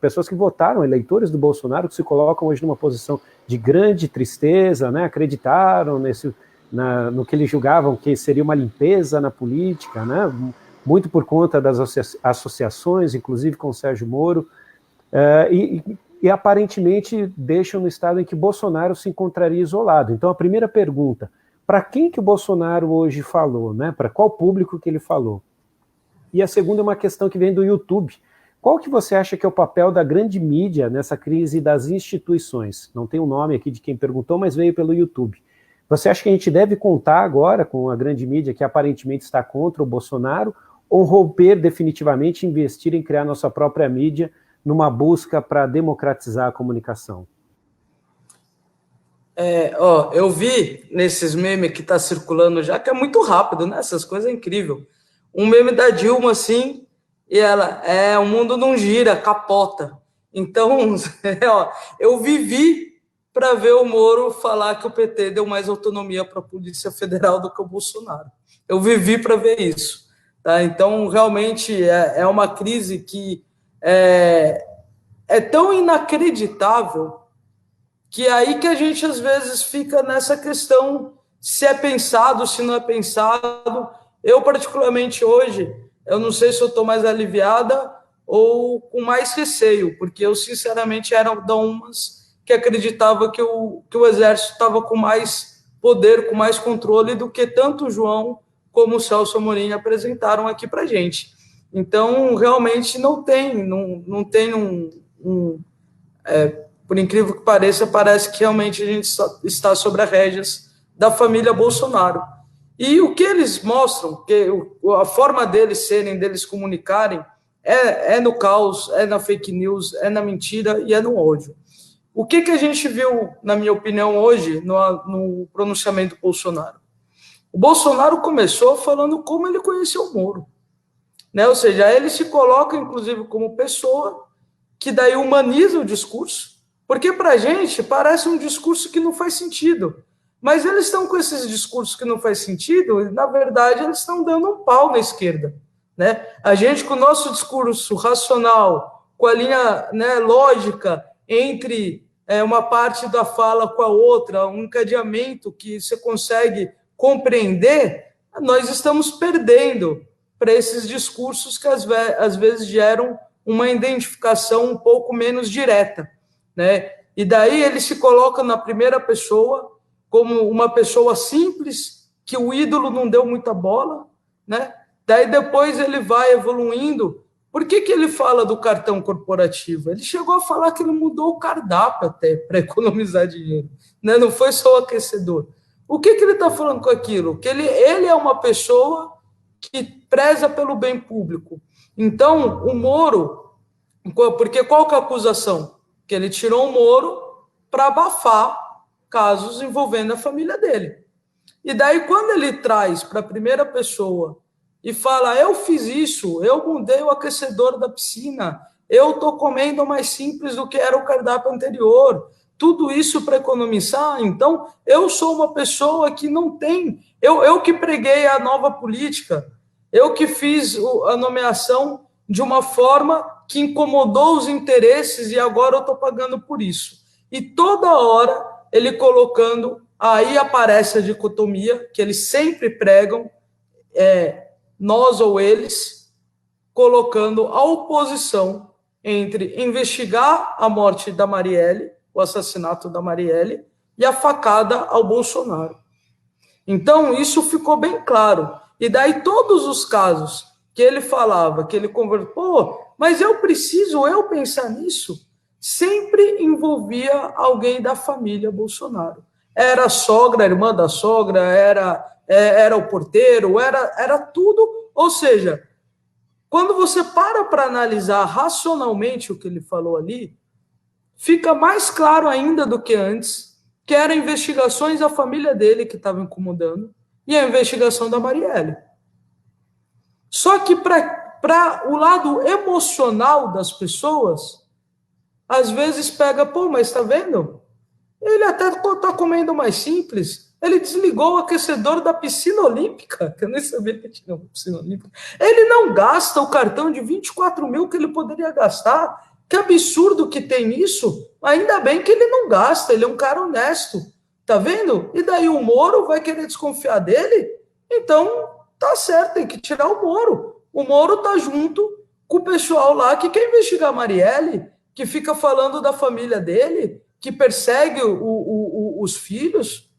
pessoas que votaram, eleitores do Bolsonaro, que se colocam hoje numa posição de grande tristeza, né, acreditaram no que eles julgavam que seria uma limpeza na política, né, muito por conta das associações, inclusive com o Sérgio Moro, e aparentemente deixam no estado em que Bolsonaro se encontraria isolado. Então a primeira pergunta, para quem que o Bolsonaro hoje falou, né, para qual público que ele falou? E a segunda é uma questão que vem do YouTube. Qual que você acha que é o papel da grande mídia nessa crise das instituições? Não tem um nome aqui de quem perguntou, mas veio pelo YouTube. Você acha que a gente deve contar agora com a grande mídia que aparentemente está contra o Bolsonaro, ou romper definitivamente e investir em criar nossa própria mídia numa busca para democratizar a comunicação? Eu vi nesses memes que está circulando já, que é muito rápido, né? Essas coisas é incrível. Um meme da Dilma, assim, e ela, o mundo não gira, capota. Então, eu vivi para ver o Moro falar que o PT deu mais autonomia para a Polícia Federal do que o Bolsonaro. Eu vivi para ver isso. Tá? Então, realmente, é uma crise que é tão inacreditável que é aí que a gente, às vezes, fica nessa questão se é pensado, se não é pensado. Eu, particularmente, hoje, eu não sei se eu estou mais aliviada ou com mais receio, porque eu, sinceramente, era da umas que acreditava que o Exército estava com mais poder, com mais controle do que tanto o João como o Celso Amorim apresentaram aqui para a gente. Então, realmente, não tem por incrível que pareça, parece que realmente a gente está sobre as rédeas da família Bolsonaro. E o que eles mostram, que a forma deles serem, deles comunicarem, é no caos, é na fake news, é na mentira e é no ódio. O que a gente viu, na minha opinião, hoje, no pronunciamento do Bolsonaro? O Bolsonaro começou falando como ele conheceu o Moro. Né? Ou seja, ele se coloca, inclusive, como pessoa que daí humaniza o discurso, porque para a gente parece um discurso que não faz sentido. Mas eles estão com esses discursos que não faz sentido, e, na verdade, eles estão dando um pau na esquerda. Né? A gente, com o nosso discurso racional, com a linha, né, lógica entre uma parte da fala com a outra, um encadeamento que você consegue compreender, nós estamos perdendo para esses discursos que, às vezes, geram uma identificação um pouco menos direta. Né? E daí ele se coloca na primeira pessoa como uma pessoa simples, que o ídolo não deu muita bola, né? Daí depois ele vai evoluindo. Por que ele fala do cartão corporativo? Ele chegou a falar que ele mudou o cardápio até para economizar dinheiro, né? Não foi só o aquecedor. O que ele está falando com aquilo? Que ele é uma pessoa que preza pelo bem público. Então, o Moro, porque qual que é a acusação? Que ele tirou o Moro para abafar casos envolvendo a família dele. E daí, quando ele traz para a primeira pessoa e fala, eu fiz isso, eu mudei o aquecedor da piscina, eu estou comendo mais simples do que era o cardápio anterior, tudo isso para economizar, então eu sou uma pessoa que não tem, eu que preguei a nova política, eu que fiz a nomeação de uma forma que incomodou os interesses e agora eu estou pagando por isso. E toda hora ele colocando, aí aparece a dicotomia que eles sempre pregam, nós ou eles, colocando a oposição entre investigar a morte da Marielle, o assassinato da Marielle, e a facada ao Bolsonaro. Então, isso ficou bem claro. E daí todos os casos que ele falava, que ele conversou, mas eu preciso pensar nisso, sempre envolvia alguém da família Bolsonaro. Era a sogra, a irmã da sogra, era o porteiro, era tudo. Ou seja, quando você para analisar racionalmente o que ele falou ali, fica mais claro ainda do que antes, que eram investigações da família dele que estavam incomodando e a investigação da Marielle. Só que para o lado emocional das pessoas, às vezes pega, mas está vendo? Ele até está comendo mais simples, Ele desligou o aquecedor da piscina olímpica, que eu nem sabia que tinha uma piscina olímpica. Ele não gasta o cartão de 24 mil que ele poderia gastar. Que absurdo que tem isso. Ainda bem que ele não gasta, ele é um cara honesto. Tá vendo? E daí o Moro vai querer desconfiar dele? Então, tá certo, tem que tirar o Moro. O Moro tá junto com o pessoal lá que quer investigar a Marielle, que fica falando da família dele, que persegue os filhos.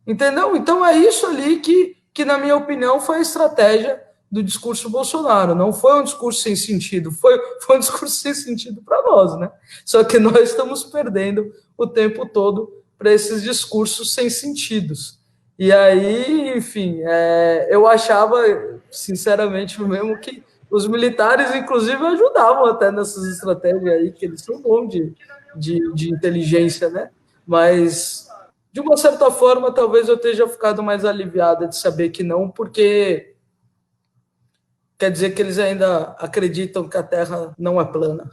Entendeu? Então é isso ali que, na minha opinião, foi a estratégia do discurso Bolsonaro. Não foi um discurso sem sentido, foi um discurso sem sentido para nós, né? Só que nós estamos perdendo o tempo todo para esses discursos sem sentidos. E aí, enfim, eu achava, sinceramente mesmo, que os militares, inclusive, ajudavam até nessas estratégias aí, que eles são bons de inteligência, né? Mas de uma certa forma, talvez eu tenha ficado mais aliviada de saber que não, porque quer dizer que eles ainda acreditam que a Terra não é plana.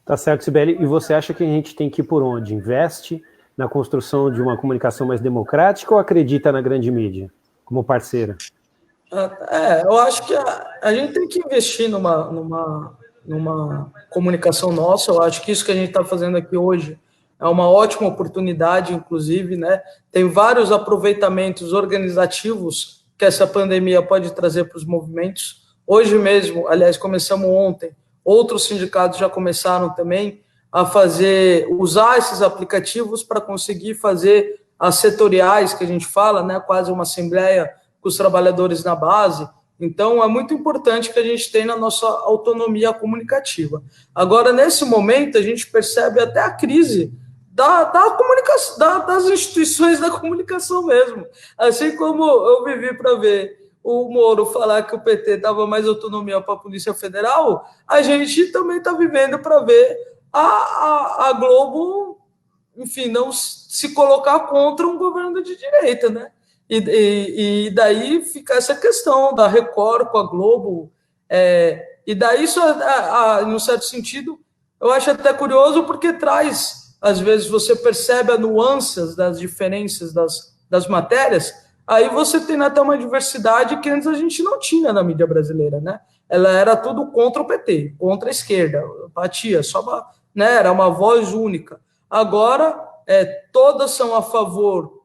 Tá certo, Sibeli. E você acha que a gente tem que ir por onde? Investe na construção de uma comunicação mais democrática ou acredita na grande mídia como parceira? Eu acho que a gente tem que investir numa comunicação nossa. Eu acho que isso que a gente está fazendo aqui hoje é uma ótima oportunidade, inclusive, né? Tem vários aproveitamentos organizativos que essa pandemia pode trazer para os movimentos. Hoje mesmo, aliás, começamos ontem, outros sindicatos já começaram também a usar esses aplicativos para conseguir fazer as setoriais, que a gente fala, né? Quase uma assembleia com os trabalhadores na base. Então, é muito importante que a gente tenha a nossa autonomia comunicativa. Agora, nesse momento, a gente percebe até a crise da comunicação, das instituições da comunicação mesmo. Assim como eu vivi para ver o Moro falar que o PT dava mais autonomia para a Polícia Federal, a gente também está vivendo para ver a Globo, enfim, não se colocar contra um governo de direita, né? E daí fica essa questão da Record com a Globo. E daí isso, em um certo sentido, eu acho até curioso, porque traz, às vezes você percebe as nuances das diferenças das matérias, aí você tem até uma diversidade que antes a gente não tinha na mídia brasileira, né? Ela era tudo contra o PT, contra a esquerda, batia, só, né? Era uma voz única. Agora, todas são a favor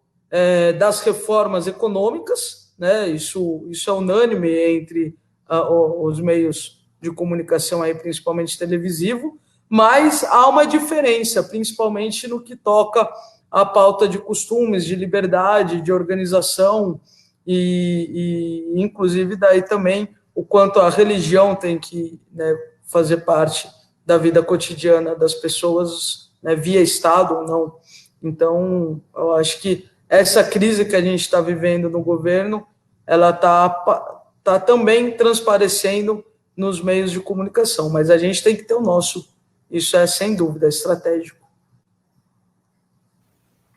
das reformas econômicas, né? Isso é unânime entre os meios de comunicação, aí, principalmente televisivo, mas há uma diferença, principalmente no que toca à pauta de costumes, de liberdade, de organização, e inclusive daí também o quanto a religião tem que, né, fazer parte da vida cotidiana das pessoas, né, via Estado ou não. Então, eu acho que essa crise que a gente está vivendo no governo, ela está também transparecendo nos meios de comunicação, mas a gente tem que ter o nosso. Isso é, sem dúvida, estratégico.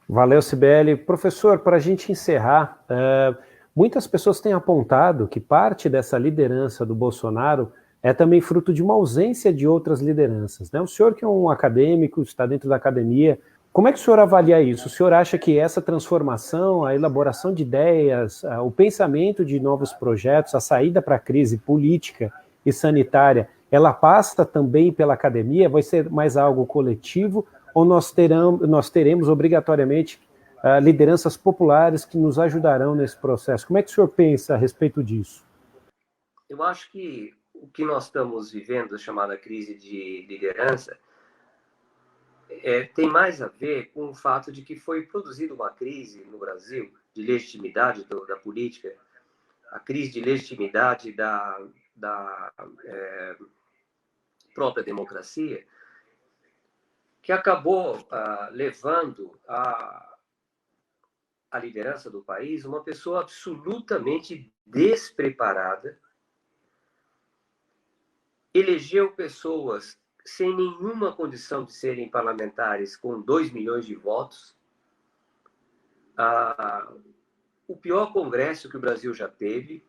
Valeu, Sibeli. Professor, para a gente encerrar, muitas pessoas têm apontado que parte dessa liderança do Bolsonaro é também fruto de uma ausência de outras lideranças, né? O senhor, que é um acadêmico, está dentro da academia, como é que o senhor avalia isso? O senhor acha que essa transformação, a elaboração de ideias, o pensamento de novos projetos, a saída para a crise política e sanitária, ela passa também pela academia? Vai ser mais algo coletivo? Ou nós teremos obrigatoriamente lideranças populares que nos ajudarão nesse processo? Como é que o senhor pensa a respeito disso? Eu acho que o que nós estamos vivendo, a chamada crise de liderança, tem mais a ver com o fato de que foi produzida uma crise no Brasil de legitimidade da política, a crise de legitimidade da própria democracia, que acabou levando a liderança do país uma pessoa absolutamente despreparada, elegeu pessoas sem nenhuma condição de serem parlamentares, com 2 milhões de votos, o pior congresso que o Brasil já teve,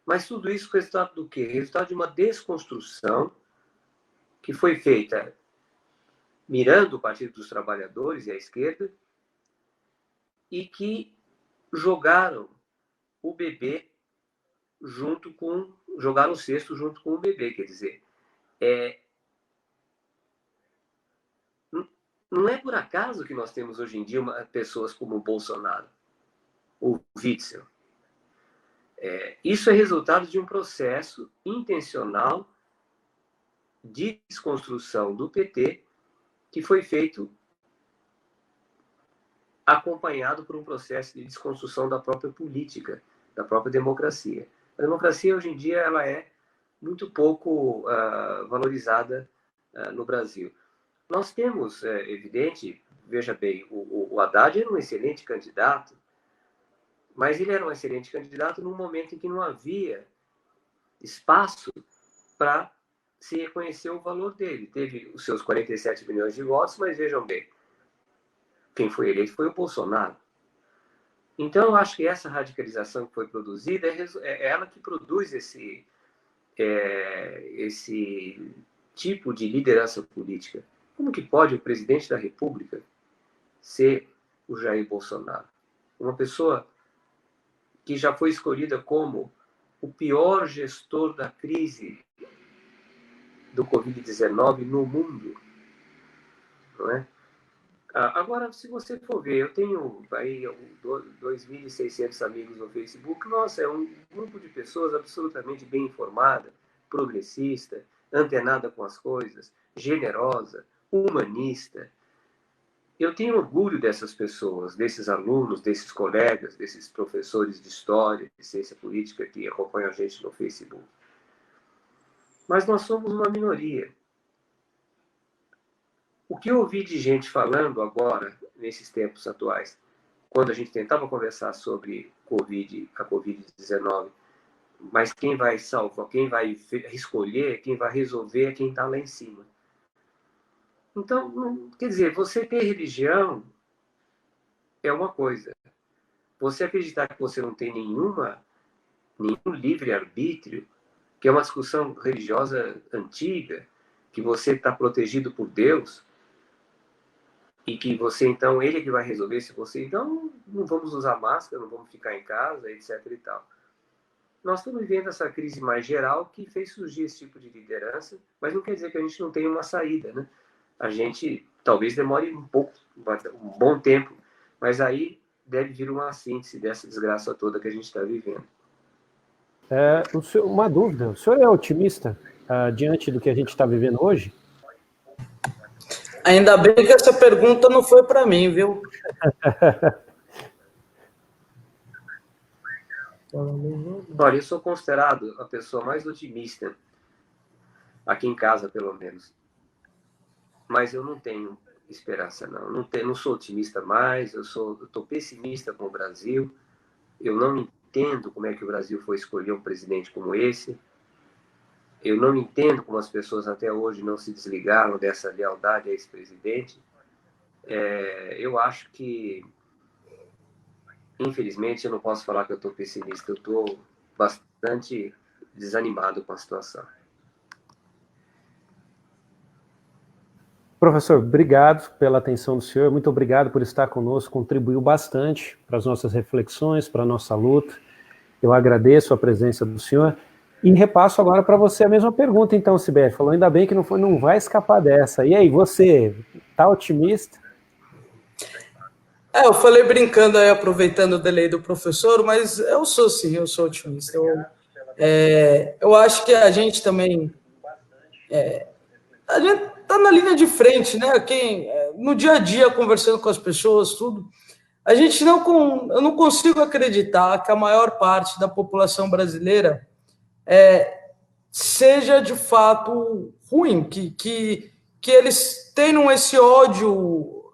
mas tudo isso resultado do quê? Resultado de uma desconstrução que foi feita mirando o Partido dos Trabalhadores e a esquerda, e que jogaram o bebê jogaram o cesto junto com o bebê, quer dizer, não é por acaso que nós temos hoje em dia pessoas como o Bolsonaro, o Witzel. Isso é resultado de um processo intencional de desconstrução do PT que foi feito acompanhado por um processo de desconstrução da própria política, da própria democracia. A democracia, hoje em dia, ela é muito pouco valorizada no Brasil. Nós temos, evidente, veja bem, o Haddad era um excelente candidato, mas ele era um excelente candidato num momento em que não havia espaço para se reconhecer o valor dele. Teve os seus 47 milhões de votos, mas vejam bem, quem foi eleito foi o Bolsonaro. Então, eu acho que essa radicalização que foi produzida é ela que produz esse tipo de liderança política. Como que pode o presidente da República ser o Jair Bolsonaro? Uma pessoa que já foi escolhida como o pior gestor da crise do Covid-19 no mundo, não é? Agora, se você for ver, eu tenho aí 2.600 amigos no Facebook. Nossa, é um grupo de pessoas absolutamente bem informada, progressista, antenada com as coisas, generosa, humanista. Eu tenho orgulho dessas pessoas, desses alunos, desses colegas, desses professores de história, de ciência política que acompanham a gente no Facebook. Mas nós somos uma minoria. O que eu ouvi de gente falando agora, nesses tempos atuais, quando a gente tentava conversar sobre a Covid-19, mas quem vai salvar, quem vai escolher, quem vai resolver é quem está lá em cima. Então, quer dizer, você ter religião é uma coisa. Você acreditar que você não tem nenhum livre-arbítrio, que é uma discussão religiosa antiga, que você está protegido por Deus, e que você, então, ele é que vai resolver se você... Então, não vamos usar máscara, não vamos ficar em casa, etc. e tal. Nós estamos vivendo essa crise mais geral que fez surgir esse tipo de liderança, mas não quer dizer que a gente não tenha uma saída, né? A gente talvez demore um bom tempo, mas aí deve vir uma síntese dessa desgraça toda que a gente está vivendo. Uma dúvida, o senhor é otimista diante do que a gente está vivendo hoje? Ainda bem que essa pergunta não foi para mim, viu? Olha, eu sou considerado a pessoa mais otimista, aqui em casa, pelo menos. Mas eu não tenho esperança, não. Não sou otimista mais, eu estou pessimista com o Brasil. Eu não entendo como é que o Brasil foi escolher um presidente como esse. Eu não entendo como as pessoas até hoje não se desligaram dessa lealdade a esse presidente. Eu acho que, infelizmente, eu não posso falar que eu estou pessimista. Eu estou bastante desanimado com a situação. Professor, obrigado pela atenção do senhor, muito obrigado por estar conosco, contribuiu bastante para as nossas reflexões, para a nossa luta. Eu agradeço a presença do senhor e repasso agora para você a mesma pergunta, então, Sibeli. Falou, ainda bem que não vai escapar dessa. E aí, você está otimista? Eu falei brincando aí, aproveitando o delay do professor, mas eu sou sim, eu sou otimista. Eu acho que a gente também... a gente está na linha de frente, né? No dia a dia, conversando com as pessoas, tudo, eu não consigo acreditar que a maior parte da população brasileira seja de fato ruim, que eles tenham esse ódio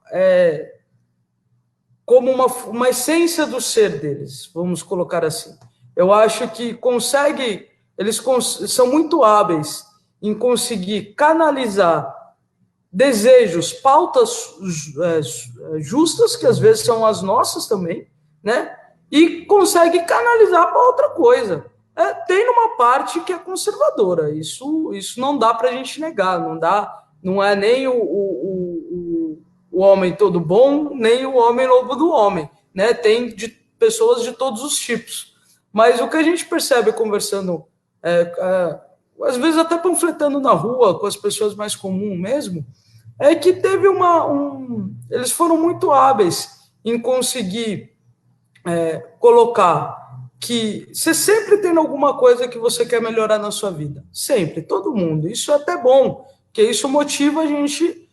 como uma essência do ser deles, vamos colocar assim. Eu acho que eles são muito hábeis em conseguir canalizar desejos, pautas justas, que às vezes são as nossas também, né? E consegue canalizar para outra coisa. Tem uma parte que é conservadora, isso não dá para a gente negar, não é nem o homem todo bom, nem o homem lobo do homem. né? Tem de pessoas de todos os tipos. Mas o que a gente percebe conversando, às vezes até panfletando na rua com as pessoas mais comuns mesmo, é que teve eles foram muito hábeis em conseguir colocar que você sempre tem alguma coisa que você quer melhorar na sua vida. Sempre, todo mundo. Isso é até bom, porque isso motiva a gente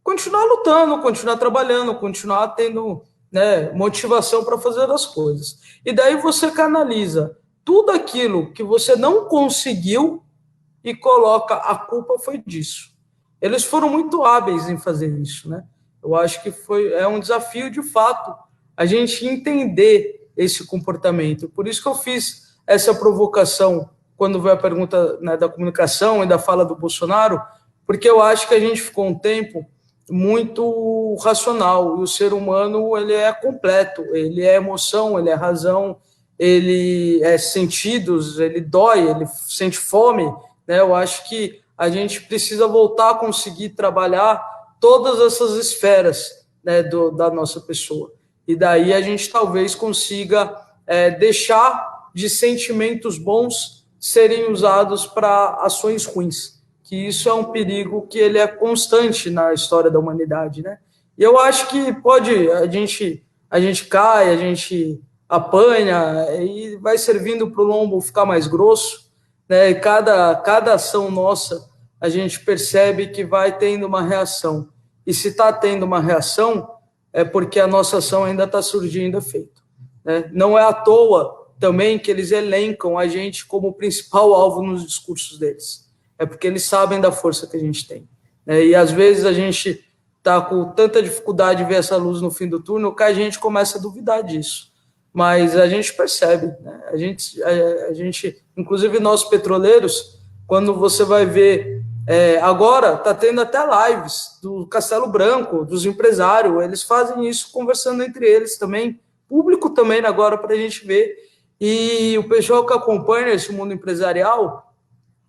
continuar lutando, continuar trabalhando, continuar tendo, né, motivação para fazer as coisas. E daí você canaliza tudo aquilo que você não conseguiu e coloca a culpa foi disso. Eles foram muito hábeis em fazer isso, né? Eu acho que é um desafio de fato a gente entender esse comportamento. Por isso que eu fiz essa provocação quando veio a pergunta, né, da comunicação e da fala do Bolsonaro, porque eu acho que a gente ficou um tempo muito racional, e o ser humano ele é completo, ele é emoção, ele é razão, ele é sentidos, ele dói, ele sente fome, né? Eu acho que a gente precisa voltar a conseguir trabalhar todas essas esferas, né, da nossa pessoa. E daí a gente talvez consiga deixar de sentimentos bons serem usados para ações ruins, que isso é um perigo que ele é constante na história da humanidade, né? E eu acho que a gente cai, a gente apanha e vai servindo para o lombo ficar mais grosso, né? E cada ação nossa a gente percebe que vai tendo uma reação. E se está tendo uma reação, é porque a nossa ação ainda está surgindo efeito, né? Não é à toa também que eles elencam a gente como principal alvo nos discursos deles. É porque eles sabem da força que a gente tem, né? E às vezes a gente está com tanta dificuldade de ver essa luz no fim do túnel que a gente começa a duvidar disso. Mas a gente percebe, né? A gente, inclusive nós petroleiros, quando você vai ver, agora está tendo até lives do Castelo Branco, dos empresários, eles fazem isso conversando entre eles também, público também agora para a gente ver, e o pessoal que acompanha esse mundo empresarial,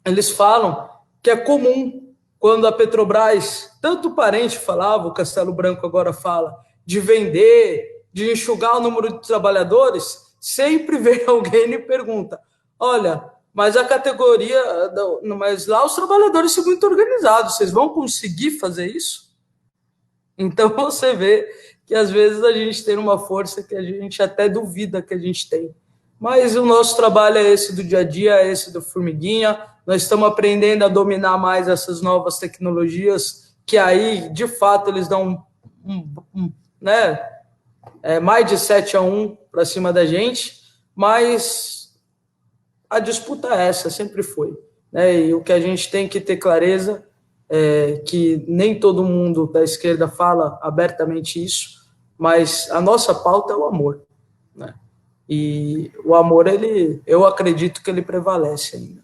eles falam que é comum quando a Petrobras, tanto o parente falava, o Castelo Branco agora fala, de vender, de enxugar o número de trabalhadores, sempre vem alguém e pergunta, olha, mas a categoria, mas lá os trabalhadores são muito organizados, vocês vão conseguir fazer isso? Então você vê que às vezes a gente tem uma força que a gente até duvida que a gente tem. Mas o nosso trabalho é esse do dia a dia, é esse do formiguinha, nós estamos aprendendo a dominar mais essas novas tecnologias, que aí, de fato, eles dão né, mais de 7-1 para cima da gente, mas a disputa é essa, sempre foi, né? E o que a gente tem que ter clareza é que nem todo mundo da esquerda fala abertamente isso, mas a nossa pauta é o amor, né? E o amor, eu acredito que ele prevalece ainda.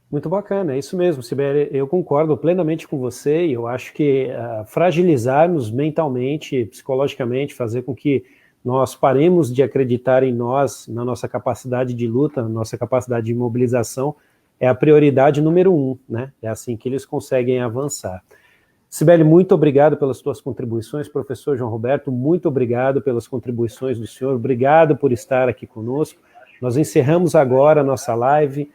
Muito bacana, é isso mesmo, Sibeli, eu concordo plenamente com você, e eu acho que fragilizar-nos mentalmente, psicologicamente, fazer com que nós paremos de acreditar em nós, na nossa capacidade de luta, na nossa capacidade de mobilização, é a prioridade número 1, né? É assim que eles conseguem avançar. Sibeli, muito obrigado pelas suas contribuições, professor João Roberto, muito obrigado pelas contribuições do senhor, obrigado por estar aqui conosco. Nós encerramos agora a nossa live.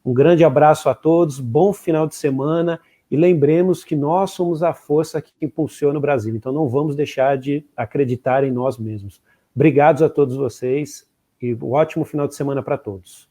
Um grande abraço a todos, bom final de semana, e lembremos que nós somos a força que impulsiona o Brasil, então não vamos deixar de acreditar em nós mesmos. Obrigados a todos vocês, e um ótimo final de semana para todos.